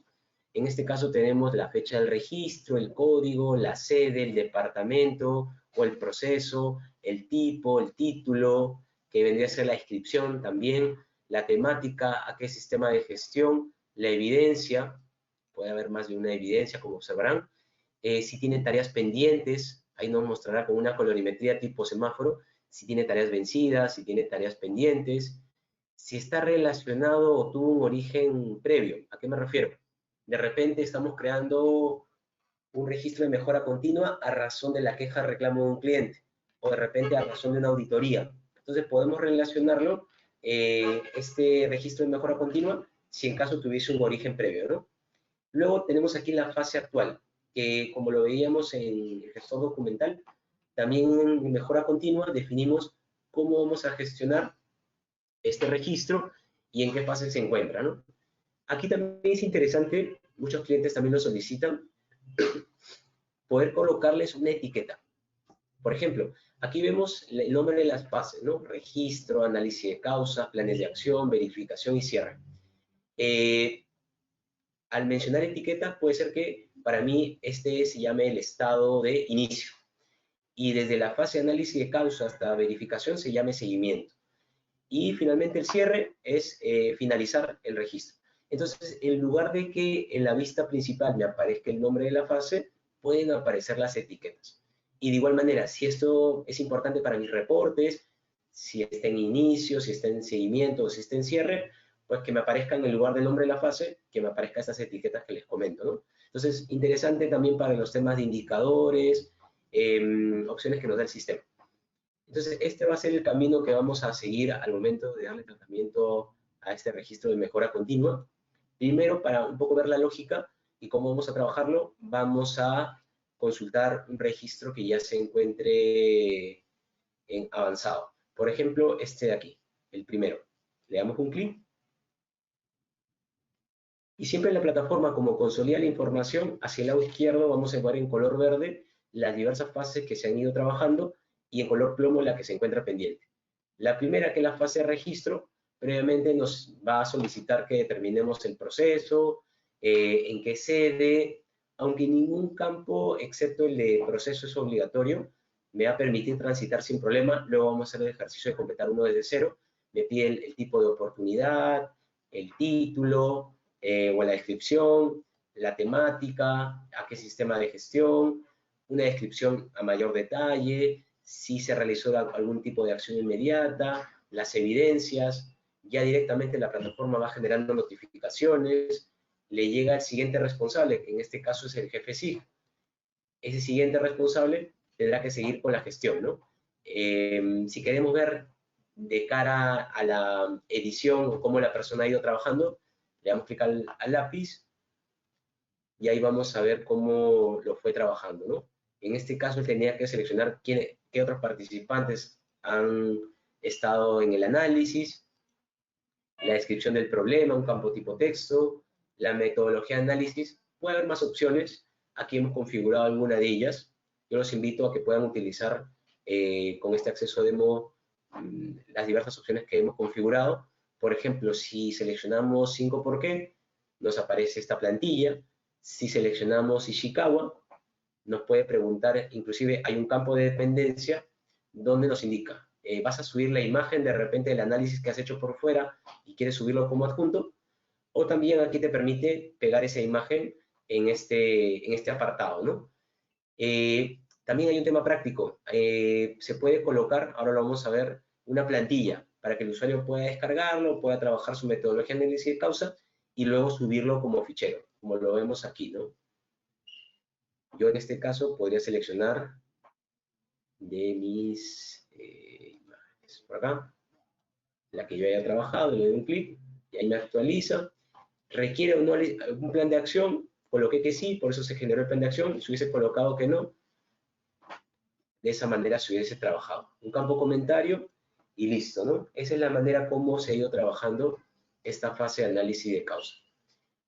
En este caso tenemos la fecha del registro, el código, la sede, el departamento o el proceso, el tipo, el título, que vendría a ser la inscripción también, la temática, a qué sistema de gestión, la evidencia, puede haber más de una evidencia, como observarán, si tiene tareas pendientes, ahí nos mostrará con una colorimetría tipo semáforo, si tiene tareas vencidas, si tiene tareas pendientes, si está relacionado o tuvo un origen previo. ¿A qué me refiero? De repente estamos creando un registro de mejora continua a razón de la queja reclamo de un cliente, o de repente a razón de una auditoría. Entonces podemos relacionarlo, este registro de mejora continua, si en caso tuviese un origen previo, ¿no? Luego tenemos aquí la fase actual, que como lo veíamos en el gestor documental, también en mejora continua definimos cómo vamos a gestionar este registro y en qué fase se encuentra, ¿no? Aquí también es interesante, muchos clientes también lo solicitan, poder colocarles una etiqueta. Por ejemplo, aquí vemos el nombre de las fases, ¿no? Registro, análisis de causa, planes de acción, verificación y cierre. Al mencionar etiqueta, puede ser que para mí este se llame el estado de inicio. Y desde la fase de análisis de causa hasta verificación se llame seguimiento. Y finalmente el cierre es finalizar el registro. Entonces, en lugar de que en la vista principal me aparezca el nombre de la fase, pueden aparecer las etiquetas. Y de igual manera, si esto es importante para mis reportes, si está en inicio, si está en seguimiento o si está en cierre, pues que me aparezcan en el lugar del nombre de la fase, que me aparezcan estas etiquetas que les comento, ¿no? Entonces, interesante también para los temas de indicadores, opciones que nos da el sistema. Entonces, este va a ser el camino que vamos a seguir al momento de darle tratamiento a este registro de mejora continua. Primero, para un poco ver la lógica y cómo vamos a trabajarlo, vamos a consultar un registro que ya se encuentre en avanzado. Por ejemplo, este de aquí, el primero. Le damos un clic. Y siempre en la plataforma, como consolida la información, hacia el lado izquierdo vamos a encontrar en color verde las diversas fases que se han ido trabajando y en color plomo la que se encuentra pendiente. La primera, que es la fase de registro, previamente nos va a solicitar que determinemos el proceso, en qué sede, aunque ningún campo, excepto el de proceso, es obligatorio, me va a permitir transitar sin problema. Luego vamos a hacer el ejercicio de completar uno desde cero. Me pide el tipo de oportunidad, el título, o la descripción, la temática, a qué sistema de gestión, una descripción a mayor detalle, si se realizó algún tipo de acción inmediata, las evidencias, ya directamente la plataforma va generando notificaciones, le llega al siguiente responsable, que en este caso es el jefe SIG. Ese siguiente responsable tendrá que seguir con la gestión, ¿no? Si queremos ver de cara a la edición o cómo la persona ha ido trabajando, le damos clic al lápiz y ahí vamos a ver cómo lo fue trabajando, ¿no? En este caso tenía que seleccionar qué otros participantes han estado en el análisis, la descripción del problema, un campo tipo texto, la metodología de análisis. Puede haber más opciones. Aquí hemos configurado alguna de ellas. Yo los invito a que puedan utilizar con este acceso demo las diversas opciones que hemos configurado. Por ejemplo, si seleccionamos 5 por qué, nos aparece esta plantilla. Si seleccionamos Ishikawa, nos puede preguntar, inclusive hay un campo de dependencia donde nos indica, vas a subir la imagen de repente del análisis que has hecho por fuera y quieres subirlo como adjunto, o también aquí te permite pegar esa imagen en este apartado, ¿no? También hay un tema práctico. Se puede colocar, ahora lo vamos a ver, una plantilla para que el usuario pueda descargarlo, pueda trabajar su metodología de análisis de causa y luego subirlo como fichero, como lo vemos aquí, ¿no? Yo en este caso podría seleccionar de mis imágenes por acá, la que yo haya trabajado, le doy un clic y ahí me actualiza. ¿Requiere o no algún plan de acción? Coloqué que sí, por eso se generó el plan de acción, y si hubiese colocado que no, de esa manera se hubiese trabajado. Un campo comentario y listo, ¿no? Esa es la manera como se ha ido trabajando esta fase de análisis de causa.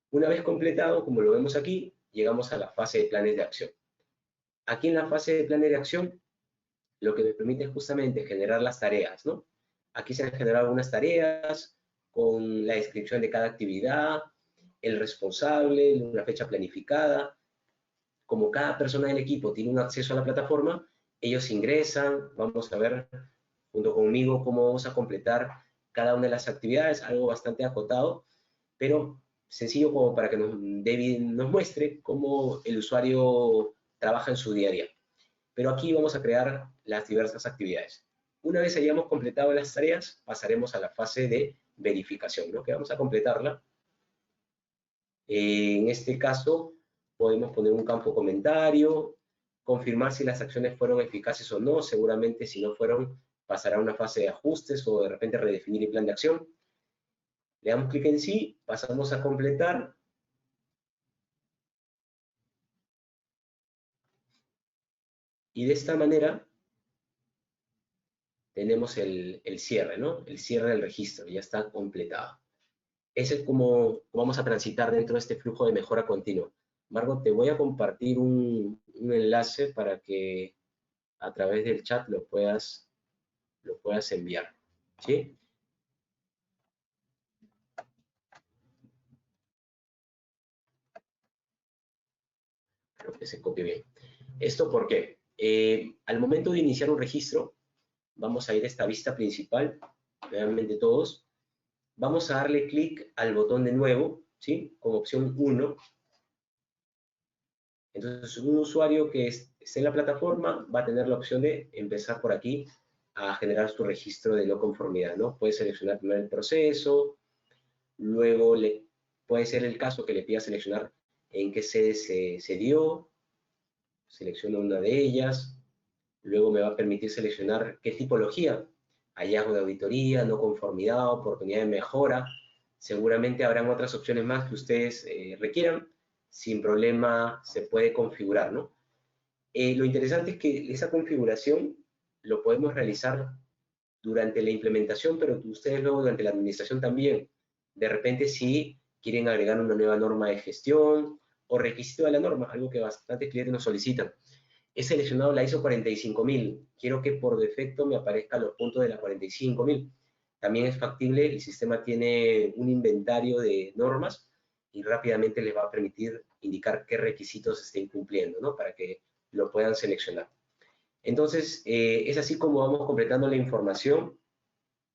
Una vez completado, como lo vemos aquí, llegamos a la fase de planes de acción. Aquí en la fase de planes de acción, lo que me permite justamente generar las tareas, ¿no? Aquí se han generado algunas tareas con la descripción de cada actividad, el responsable, una fecha planificada. Como cada persona del equipo tiene un acceso a la plataforma, ellos ingresan, vamos a ver junto conmigo cómo vamos a completar cada una de las actividades, algo bastante acotado, pero sencillo como para que David nos muestre cómo el usuario trabaja en su día a día. Pero aquí vamos a crear las diversas actividades. Una vez hayamos completado las tareas, pasaremos a la fase de verificación, ¿no? Que vamos a completarla. En este caso, podemos poner un campo comentario, confirmar si las acciones fueron eficaces o no. Seguramente si no fueron, pasará a una fase de ajustes o de repente redefinir el plan de acción. Le damos clic en sí, pasamos a completar. Y de esta manera tenemos el cierre, ¿no? El cierre del registro, ya está completado. Ese es como vamos a transitar dentro de este flujo de mejora continua. Margot, te voy a compartir un enlace para que a través del chat lo puedas enviar, ¿sí? Creo que se copie bien. ¿Esto por qué? Al momento de iniciar un registro, vamos a ir a esta vista principal, realmente todos, vamos a darle clic al botón de nuevo, ¿sí? Con opción 1. Entonces, un usuario que esté en la plataforma va a tener la opción de empezar por aquí a generar su registro de no conformidad, ¿no? Puede seleccionar primero el proceso, luego puede ser el caso que le pida seleccionar en qué sede se dio, selecciono una de ellas, luego me va a permitir seleccionar qué tipología, hallazgo de auditoría, no conformidad, oportunidad de mejora. Seguramente habrán otras opciones más que ustedes requieran, sin problema se puede configurar, ¿no? Lo interesante es que esa configuración lo podemos realizar durante la implementación, pero ustedes luego durante la administración también. De repente si quieren agregar una nueva norma de gestión o requisito de la norma, algo que bastantes clientes nos solicitan. He seleccionado la ISO 45000. Quiero que por defecto me aparezcan los puntos de la 45000. También es factible, el sistema tiene un inventario de normas y rápidamente les va a permitir indicar qué requisitos estén cumpliendo, ¿no? Para que lo puedan seleccionar. Entonces, es así como vamos completando la información.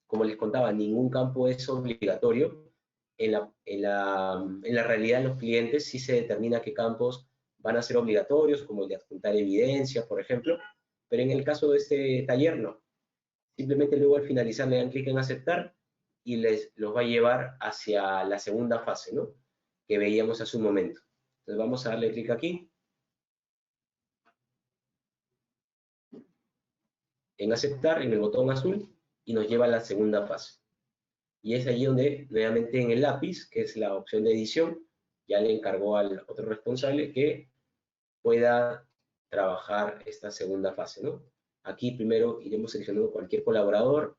Como les contaba, ningún campo es obligatorio. En la realidad de los clientes sí se determina qué campos van a ser obligatorios, como el de adjuntar evidencia, por ejemplo, pero en el caso de este taller no. Simplemente luego al finalizar le dan clic en aceptar y los va a llevar hacia la segunda fase, ¿no? Que veíamos hace un momento. Entonces vamos a darle clic aquí, en aceptar, en el botón azul, y nos lleva a la segunda fase. Y es allí donde, nuevamente en el lápiz, que es la opción de edición, ya le encargó al otro responsable que pueda trabajar esta segunda fase, ¿no? Aquí primero iremos seleccionando cualquier colaborador,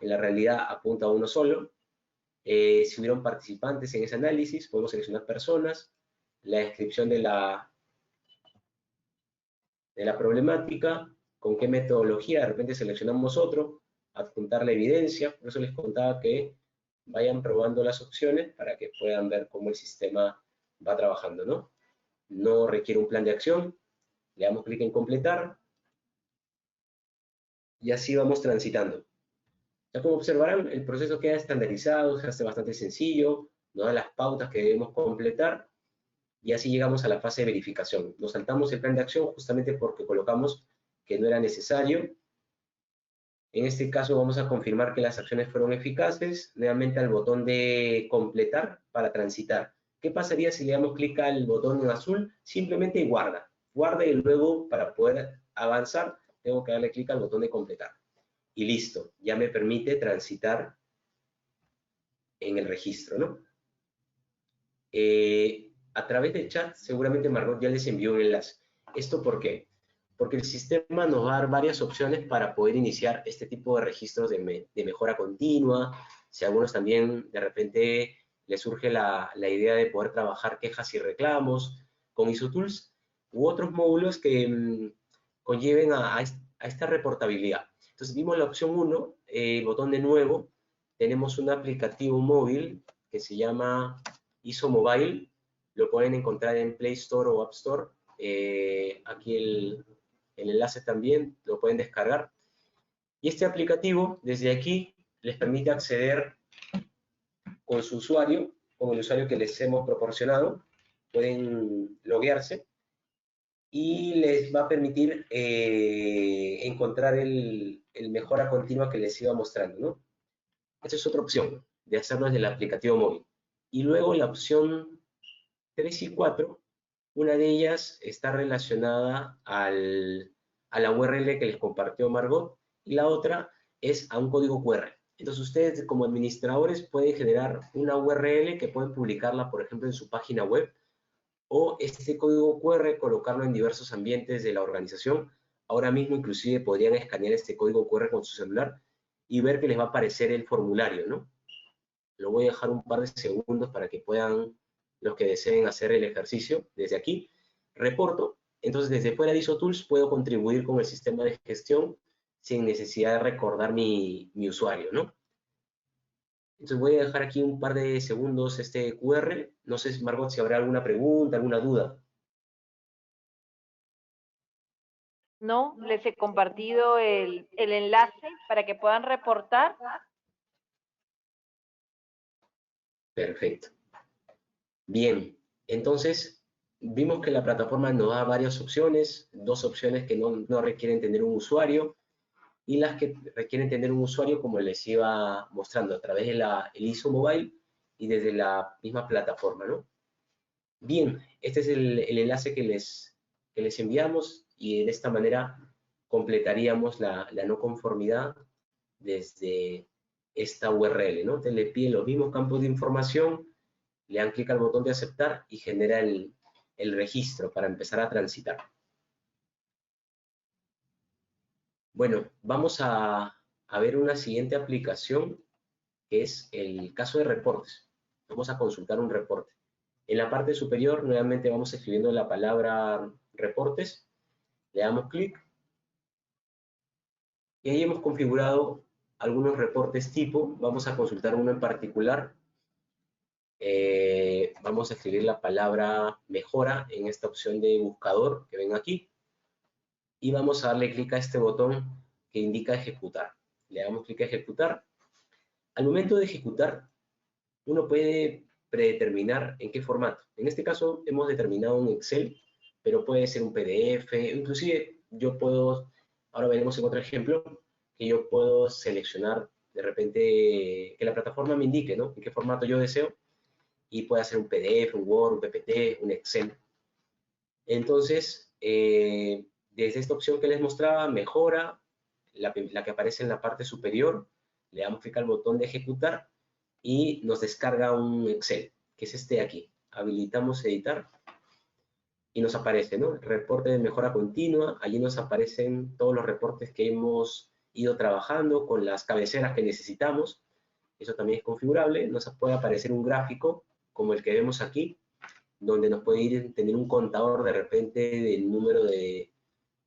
en la realidad apunta a uno solo. Si hubieron participantes en ese análisis, podemos seleccionar personas, la descripción de la problemática, con qué metodología, de repente seleccionamos otro, adjuntar la evidencia, por eso les contaba que vayan probando las opciones para que puedan ver cómo el sistema va trabajando, ¿no? No requiere un plan de acción, le damos clic en completar y así vamos transitando. Ya como observarán, el proceso queda estandarizado, se hace bastante sencillo, nos da las pautas que debemos completar y así llegamos a la fase de verificación. Nos saltamos el plan de acción justamente porque colocamos que no era necesario. En este caso vamos a confirmar que las acciones fueron eficaces, nuevamente al botón de completar para transitar. ¿Qué pasaría si le damos clic al botón en azul? Simplemente guarda. Guarda y luego para poder avanzar tengo que darle clic al botón de completar. Y listo, ya me permite transitar en el registro, ¿no? A través del chat seguramente Margot ya les envió un enlace. ¿Esto por qué? Porque el sistema nos va a dar varias opciones para poder iniciar este tipo de registros de mejora continua. Si a algunos también de repente les surge la idea de poder trabajar quejas y reclamos con ISO Tools u otros módulos que conlleven a esta reportabilidad. Entonces vimos la opción 1, el botón de nuevo, tenemos un aplicativo móvil que se llama ISO Mobile, lo pueden encontrar en Play Store o App Store, aquí el enlace también, lo pueden descargar. Y este aplicativo, desde aquí, les permite acceder con su usuario, con el usuario que les hemos proporcionado, pueden loguearse y les va a permitir encontrar el mejora continua que les iba mostrando, ¿no? Esta es otra opción de hacerlo desde el aplicativo móvil. Y luego la opción 3 y 4, una de ellas está relacionada a la URL que les compartió Margot y la otra es a un código QR. Entonces ustedes como administradores pueden generar una URL que pueden publicarla, por ejemplo, en su página web, o este código QR colocarlo en diversos ambientes de la organización. Ahora mismo inclusive podrían escanear este código QR con su celular y ver que les va a aparecer el formulario, ¿no? Lo voy a dejar un par de segundos para que puedan, los que deseen hacer el ejercicio, desde aquí, reporto. Entonces, desde fuera de ISO Tools puedo contribuir con el sistema de gestión sin necesidad de recordar mi usuario, ¿no? Entonces voy a dejar aquí un par de segundos este QR. No sé, Margot, si habrá alguna pregunta, alguna duda. No, les he compartido el enlace para que puedan reportar. Perfecto. Bien, entonces vimos que la plataforma nos da varias opciones, dos opciones que no requieren tener un usuario y las que requieren tener un usuario, como les iba mostrando, a través de el ISO Mobile y desde la misma plataforma, ¿no? Bien, este es el enlace que les enviamos y de esta manera completaríamos la no conformidad desde esta URL, ¿no? Te le piden los mismos campos de información, le dan clic al botón de aceptar y genera el registro para empezar a transitar. Bueno, vamos a ver una siguiente aplicación que es el caso de reportes. Vamos a consultar un reporte. En la parte superior, nuevamente vamos escribiendo la palabra reportes, le damos clic y ahí hemos configurado algunos reportes tipo. Vamos a consultar uno en particular. Vamos a escribir la palabra mejora en esta opción de buscador que ven aquí y vamos a darle clic a este botón que indica ejecutar. Le damos clic a ejecutar. Al momento de ejecutar, uno puede predeterminar en qué formato. En este caso hemos determinado un Excel, pero puede ser un PDF, inclusive yo puedo, ahora veremos en otro ejemplo, que yo puedo seleccionar de repente que la plataforma me indique, ¿no? En qué formato yo deseo y puede ser un PDF, un Word, un PPT, un Excel. Entonces, desde esta opción que les mostraba, mejora, la que aparece en la parte superior, le damos clic al botón de ejecutar y nos descarga un Excel, que es este de aquí. Habilitamos editar y nos aparece, ¿no? Reporte de mejora continua. Allí nos aparecen todos los reportes que hemos ido trabajando con las cabeceras que necesitamos. Eso también es configurable. Nos puede aparecer un gráfico como el que vemos aquí, donde nos puede ir tener un contador de repente del número de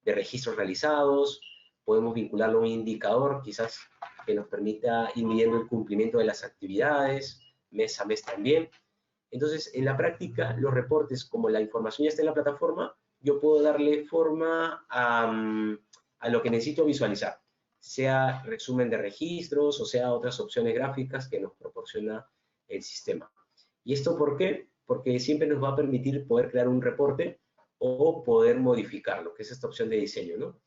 registros realizados. Podemos vincularlo a un indicador, quizás que nos permita ir midiendo el cumplimiento de las actividades, mes a mes también. Entonces, en la práctica, los reportes, como la información ya está en la plataforma, yo puedo darle forma a lo que necesito visualizar, sea resumen de registros o sea otras opciones gráficas que nos proporciona el sistema. ¿Y esto por qué? Porque siempre nos va a permitir poder crear un reporte o poder modificarlo, que es esta opción de diseño, ¿no?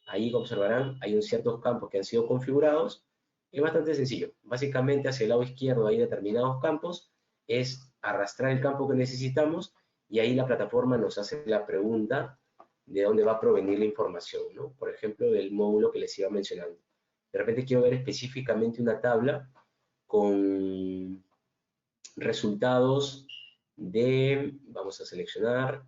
Ahí observarán, hay un ciertos campos que han sido configurados. Es bastante sencillo. Básicamente, hacia el lado izquierdo hay determinados campos. Es arrastrar el campo que necesitamos y ahí la plataforma nos hace la pregunta de dónde va a provenir la información, ¿no? Por ejemplo, del módulo que les iba mencionando. De repente quiero ver específicamente una tabla con resultados de, vamos a seleccionar,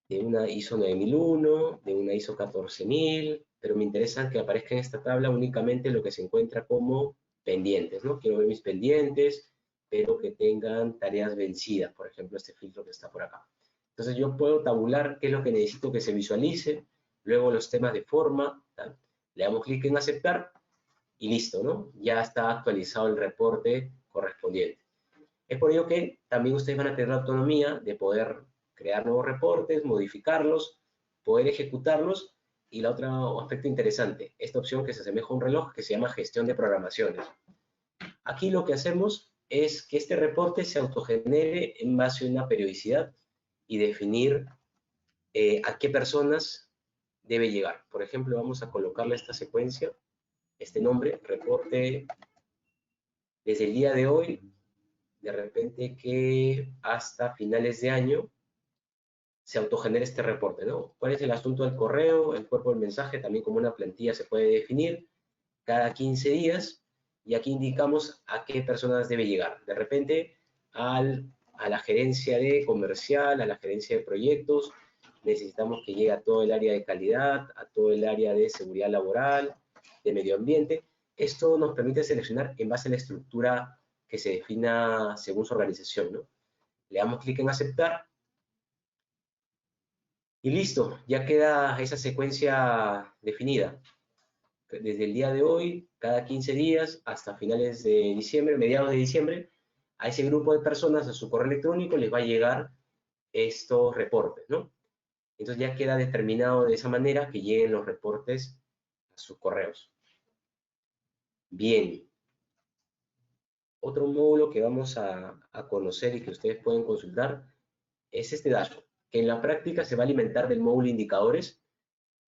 de una ISO 9001, de una ISO 14000, pero me interesa que aparezca en esta tabla únicamente lo que se encuentra como pendientes, ¿no? Quiero ver mis pendientes, pero que tengan tareas vencidas, por ejemplo, este filtro que está por acá. Entonces yo puedo tabular qué es lo que necesito que se visualice, Luego los temas de forma, ¿tá? Le damos clic en aceptar y listo, ¿no? Ya está actualizado el reporte correspondiente. Es por ello que también ustedes van a tener la autonomía de poder crear nuevos reportes, modificarlos, poder ejecutarlos. Y la otra aspecto interesante, esta opción que se asemeja a un reloj que se llama gestión de programaciones. Aquí lo que hacemos es que este reporte se autogenere en base a una periodicidad y definir a qué personas debe llegar. Por ejemplo, vamos a colocarle esta secuencia, este nombre, reporte desde el día de hoy, de repente que hasta finales de año se autogenera este reporte, ¿no? ¿Cuál es el asunto del correo? El cuerpo del mensaje, también como una plantilla se puede definir cada 15 días, y aquí indicamos a qué personas debe llegar. De repente, a la gerencia de comercial, a la gerencia de proyectos, necesitamos que llegue a todo el área de calidad, a todo el área de seguridad laboral, de medio ambiente. Esto nos permite seleccionar en base a la estructura que se defina según su organización, ¿no? Le damos clic en aceptar y listo, ya queda esa secuencia definida. Desde el día de hoy, cada 15 días, hasta finales de diciembre, mediados de diciembre, a ese grupo de personas, a su correo electrónico, les va a llegar estos reportes, ¿no? Entonces ya queda determinado de esa manera que lleguen los reportes a sus correos. Bien. Otro módulo que vamos a conocer y que ustedes pueden consultar es este dashboard, que en la práctica se va a alimentar del módulo indicadores,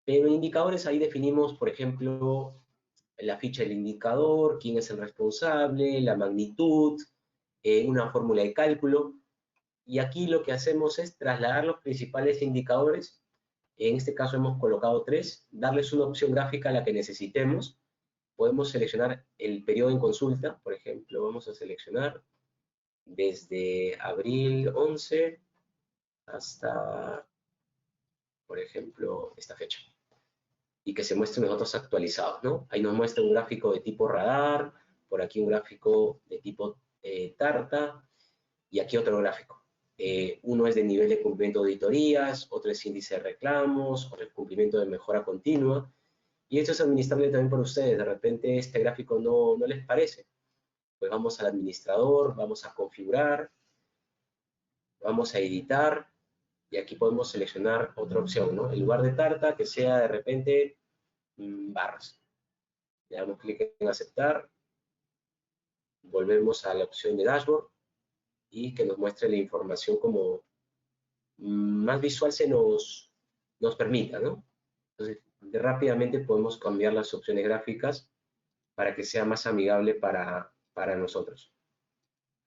pero en indicadores ahí definimos, por ejemplo, la ficha del indicador, quién es el responsable, la magnitud, una fórmula de cálculo. Y aquí lo que hacemos es trasladar los principales indicadores. En este caso hemos colocado 3, darles una opción gráfica a la que necesitemos. Podemos seleccionar el periodo en consulta, por ejemplo, vamos a seleccionar desde abril 11 hasta, por ejemplo, esta fecha. Y que se muestren los datos actualizados, ¿no? Ahí nos muestra un gráfico de tipo radar, por aquí un gráfico de tipo Tarta, y aquí otro gráfico. Uno es de nivel de cumplimiento de auditorías, otro es índice de reclamos, otro es cumplimiento de mejora continua, y esto es administrable también por ustedes. De repente este gráfico no les parece, pues vamos al administrador, vamos a configurar, vamos a editar, y aquí podemos seleccionar otra opción, ¿no? En lugar de Tarta, que sea de repente barras. Le damos clic en aceptar, volvemos a la opción de dashboard y que nos muestre la información como más visual nos permita, ¿no? Entonces, rápidamente podemos cambiar las opciones gráficas para que sea más amigable para nosotros.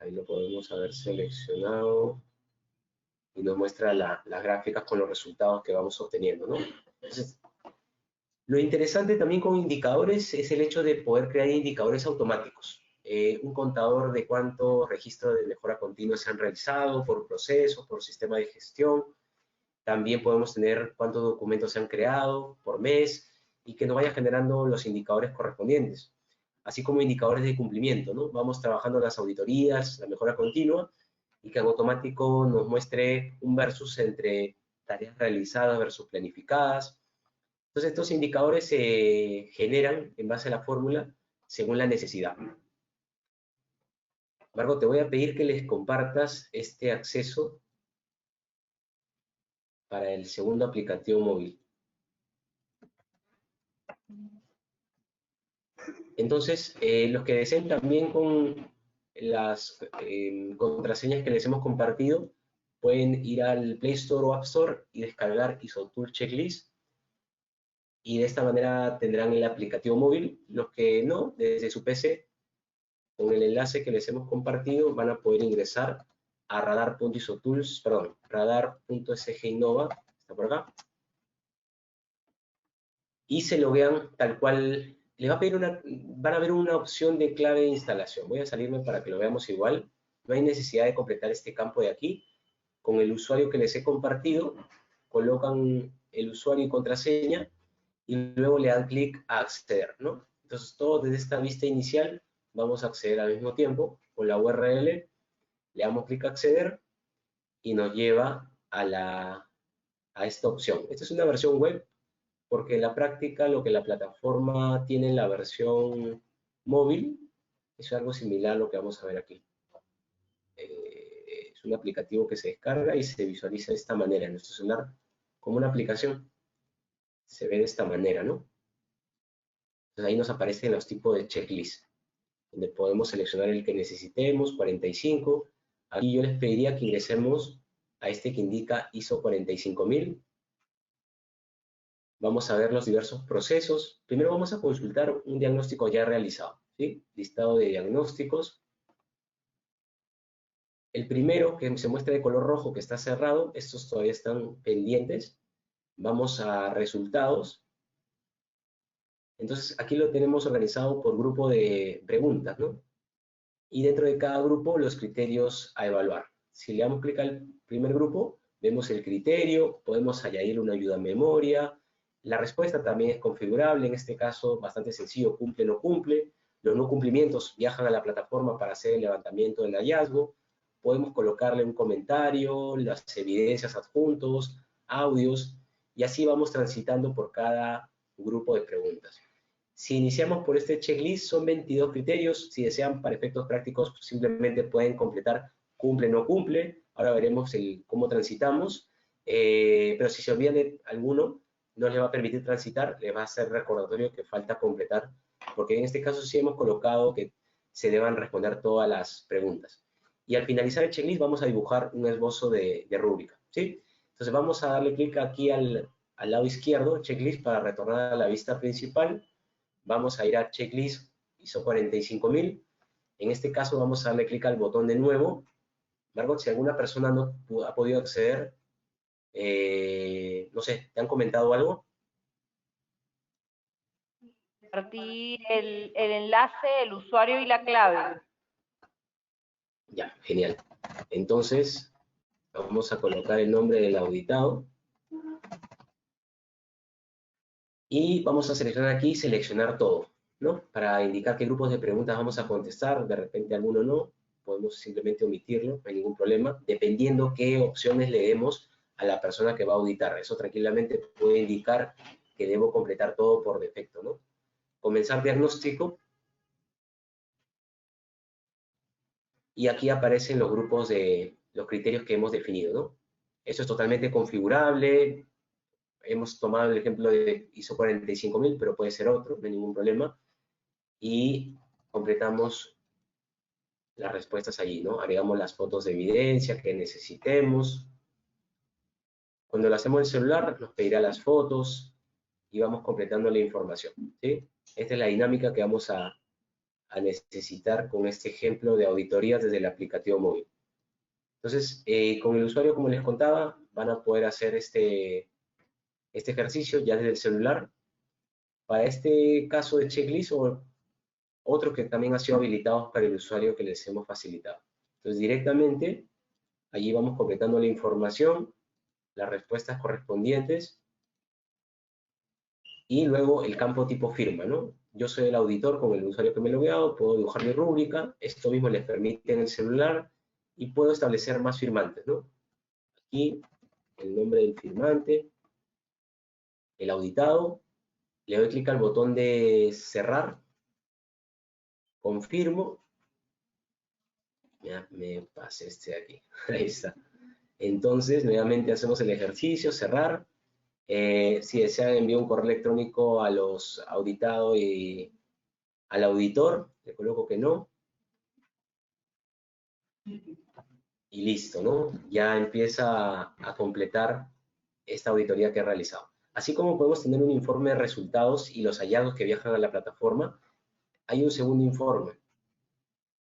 Ahí lo podemos haber seleccionado y nos muestra las gráficas con los resultados que vamos obteniendo, ¿no? Entonces, lo interesante también con indicadores es el hecho de poder crear indicadores automáticos. Un contador de cuántos registros de mejora continua se han realizado por procesos, por sistema de gestión. También podemos tener cuántos documentos se han creado por mes y que nos vaya generando los indicadores correspondientes. Así como indicadores de cumplimiento, ¿no? Vamos trabajando las auditorías, la mejora continua y que en automático nos muestre un versus entre tareas realizadas versus planificadas. Entonces, estos indicadores se generan en base a la fórmula según la necesidad. Margot, te voy a pedir que les compartas este acceso para el segundo aplicativo móvil. Entonces, los que deseen también con las contraseñas que les hemos compartido, pueden ir al Play Store o App Store y descargar ISOTOOL Checklist. Y de esta manera tendrán el aplicativo móvil. Los que no, desde su PC, con el enlace que les hemos compartido, van a poder ingresar a radar.isotools, perdón, radar.sginnova, está por acá, y se loguean tal cual. Les va a pedir van a ver una opción de clave de instalación. Voy a salirme para que lo veamos igual. No hay necesidad de completar este campo de aquí. Con el usuario que les he compartido, colocan el usuario y contraseña y luego le dan clic a acceder, ¿no? Entonces, todo desde esta vista inicial vamos a acceder al mismo tiempo. Con la URL le damos clic a acceder y nos lleva a esta opción. Esta es una versión web. porque en la práctica lo que la plataforma tiene en la versión móvil es algo similar a lo que vamos a ver aquí. Es un aplicativo que se descarga y se visualiza de esta manera en nuestro celular, como una aplicación. Se ve de esta manera, ¿no? Entonces ahí nos aparecen los tipos de checklist, donde podemos seleccionar el que necesitemos, 45. Aquí yo les pediría que ingresemos a este que indica ISO 45000. Vamos a ver los diversos procesos. Primero vamos a consultar un diagnóstico ya realizado, ¿sí? Listado de diagnósticos. El primero, que se muestra de color rojo, que está cerrado, estos todavía están pendientes. Vamos a resultados. Entonces, aquí lo tenemos organizado por grupo de preguntas, ¿no? Y dentro de cada grupo, los criterios a evaluar. Si le damos clic al primer grupo, vemos el criterio, podemos añadir una ayuda a memoria. La respuesta también es configurable, en este caso, bastante sencillo, cumple o no cumple. Los no cumplimientos viajan a la plataforma para hacer el levantamiento del hallazgo. Podemos colocarle un comentario, las evidencias adjuntos, audios, y así vamos transitando por cada grupo de preguntas. Si iniciamos por este checklist, son 22 criterios. Si desean, para efectos prácticos, simplemente pueden completar cumple o no cumple. Ahora veremos cómo transitamos. Pero si se olvidan de alguno, no les va a permitir transitar, les va a hacer recordatorio que falta completar, porque en este caso sí hemos colocado que se deban responder todas las preguntas. Y al finalizar el checklist vamos a dibujar un esbozo de rúbrica, ¿sí? Entonces vamos a darle clic aquí al lado izquierdo, checklist, para retornar a la vista principal. Vamos a ir a checklist ISO 45000. En este caso vamos a darle clic al botón de nuevo. Margot, si alguna persona no ha podido acceder, no sé, ¿te han comentado algo? Compartir el enlace, el usuario y la clave. Ya, genial. Entonces, vamos a colocar el nombre del auditado. Y vamos a seleccionar aquí, seleccionar todo, ¿no? Para indicar qué grupos de preguntas vamos a contestar, de repente alguno no, podemos simplemente omitirlo, no hay ningún problema, dependiendo qué opciones le demos a la persona que va a auditar. Eso tranquilamente puede indicar que debo completar todo por defecto, ¿no? Comenzar diagnóstico. Y aquí aparecen los grupos de los criterios que hemos definido, ¿no? Eso es totalmente configurable. Hemos tomado el ejemplo de ISO 45000, pero puede ser otro, no hay ningún problema. Y completamos las respuestas allí, ¿no? Agregamos las fotos de evidencia que necesitemos. Cuando lo hacemos en el celular, nos pedirá las fotos y vamos completando la información, ¿sí? Esta es la dinámica que vamos a necesitar con este ejemplo de auditoría desde el aplicativo móvil. Entonces, con el usuario, como les contaba, van a poder hacer este ejercicio ya desde el celular. Para este caso de checklist o otro que también ha sido habilitado para el usuario que les hemos facilitado. Entonces, directamente, allí vamos completando la información, las respuestas correspondientes, y luego el campo tipo firma, ¿no? Yo soy el auditor con el usuario que me he logueado, puedo dibujar mi rúbrica, esto mismo les permite en el celular, y puedo establecer más firmantes, ¿no? Aquí, el nombre del firmante, el auditado, le doy clic al botón de cerrar, confirmo, ya me pasé este de aquí, ahí está. Entonces, nuevamente hacemos el ejercicio, cerrar. Si desean, envío un correo electrónico a los auditados y al auditor, le coloco que no. Y listo, ¿no? Ya empieza a completar esta auditoría que he realizado. Así como podemos tener un informe de resultados y los hallazgos que viajan a la plataforma, hay un segundo informe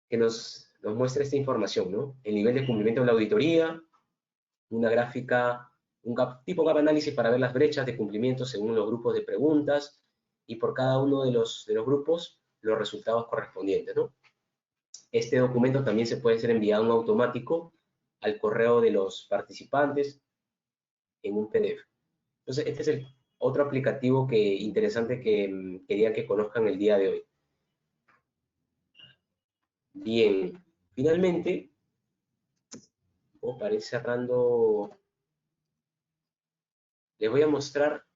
que nos muestra esta información, ¿no? El nivel de cumplimiento de la auditoría, una gráfica, tipo gap análisis para ver las brechas de cumplimiento según los grupos de preguntas y por cada uno de los grupos los resultados correspondientes, ¿no? Este documento también se puede ser enviado en automático al correo de los participantes en un PDF. Entonces, este es el otro aplicativo interesante que quería que conozcan el día de hoy. Bien, finalmente, para ir cerrando, les voy a mostrar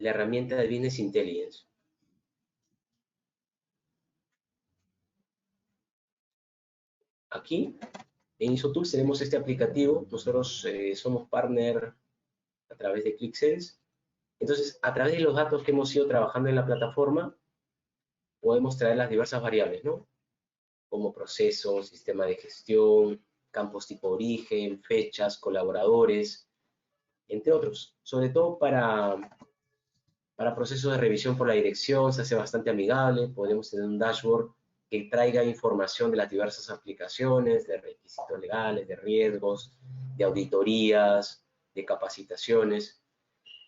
la herramienta de Business Intelligence. Aquí, en IsoTools tenemos este aplicativo. Nosotros somos partner a través de ClickSense. Entonces, a través de los datos que hemos ido trabajando en la plataforma, podemos traer las diversas variables, ¿no? Como procesos, sistema de gestión, campos tipo origen, fechas, colaboradores, entre otros. Sobre todo para procesos de revisión por la dirección, se hace bastante amigable. Podemos tener un dashboard que traiga información de las diversas aplicaciones, de requisitos legales, de riesgos, de auditorías, de capacitaciones.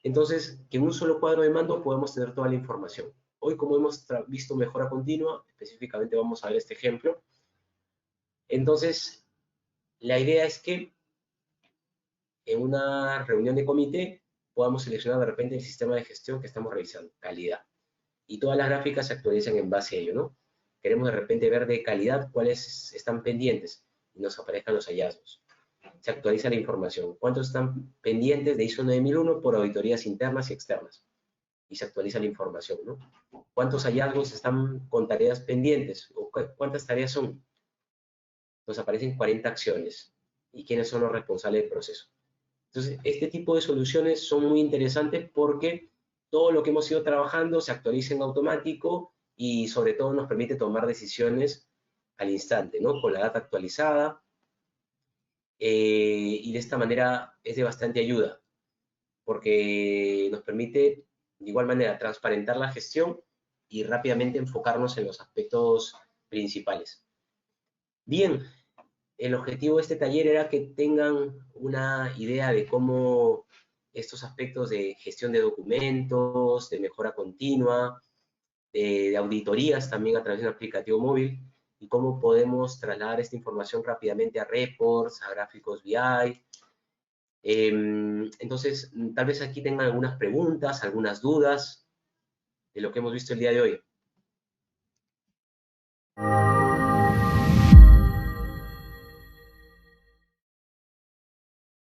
Entonces, que en un solo cuadro de mando podemos tener toda la información. Hoy, como hemos visto mejora continua, específicamente vamos a ver este ejemplo. Entonces, la idea es que en una reunión de comité podamos seleccionar de repente el sistema de gestión que estamos revisando, calidad. Y todas las gráficas se actualizan en base a ello, ¿no? Queremos de repente ver de calidad cuáles están pendientes y nos aparezcan los hallazgos. Se actualiza la información. ¿Cuántos están pendientes de ISO 9001 por auditorías internas y externas? Y se actualiza la información, ¿no? ¿Cuántos hallazgos están con tareas pendientes? ¿O cuántas tareas son? Nos aparecen 40 acciones. ¿Y quiénes son los responsables del proceso? Entonces, este tipo de soluciones son muy interesantes porque todo lo que hemos ido trabajando se actualiza en automático y sobre todo nos permite tomar decisiones al instante, ¿no? Con la data actualizada. Y de esta manera es de bastante ayuda porque nos permite de igual manera transparentar la gestión y rápidamente enfocarnos en los aspectos principales. Bien, el objetivo de este taller era que tengan una idea de cómo estos aspectos de gestión de documentos, de mejora continua, de auditorías también a través de un aplicativo móvil, y cómo podemos trasladar esta información rápidamente a reports, a gráficos BI. Entonces, tal vez aquí tengan algunas preguntas, algunas dudas de lo que hemos visto el día de hoy.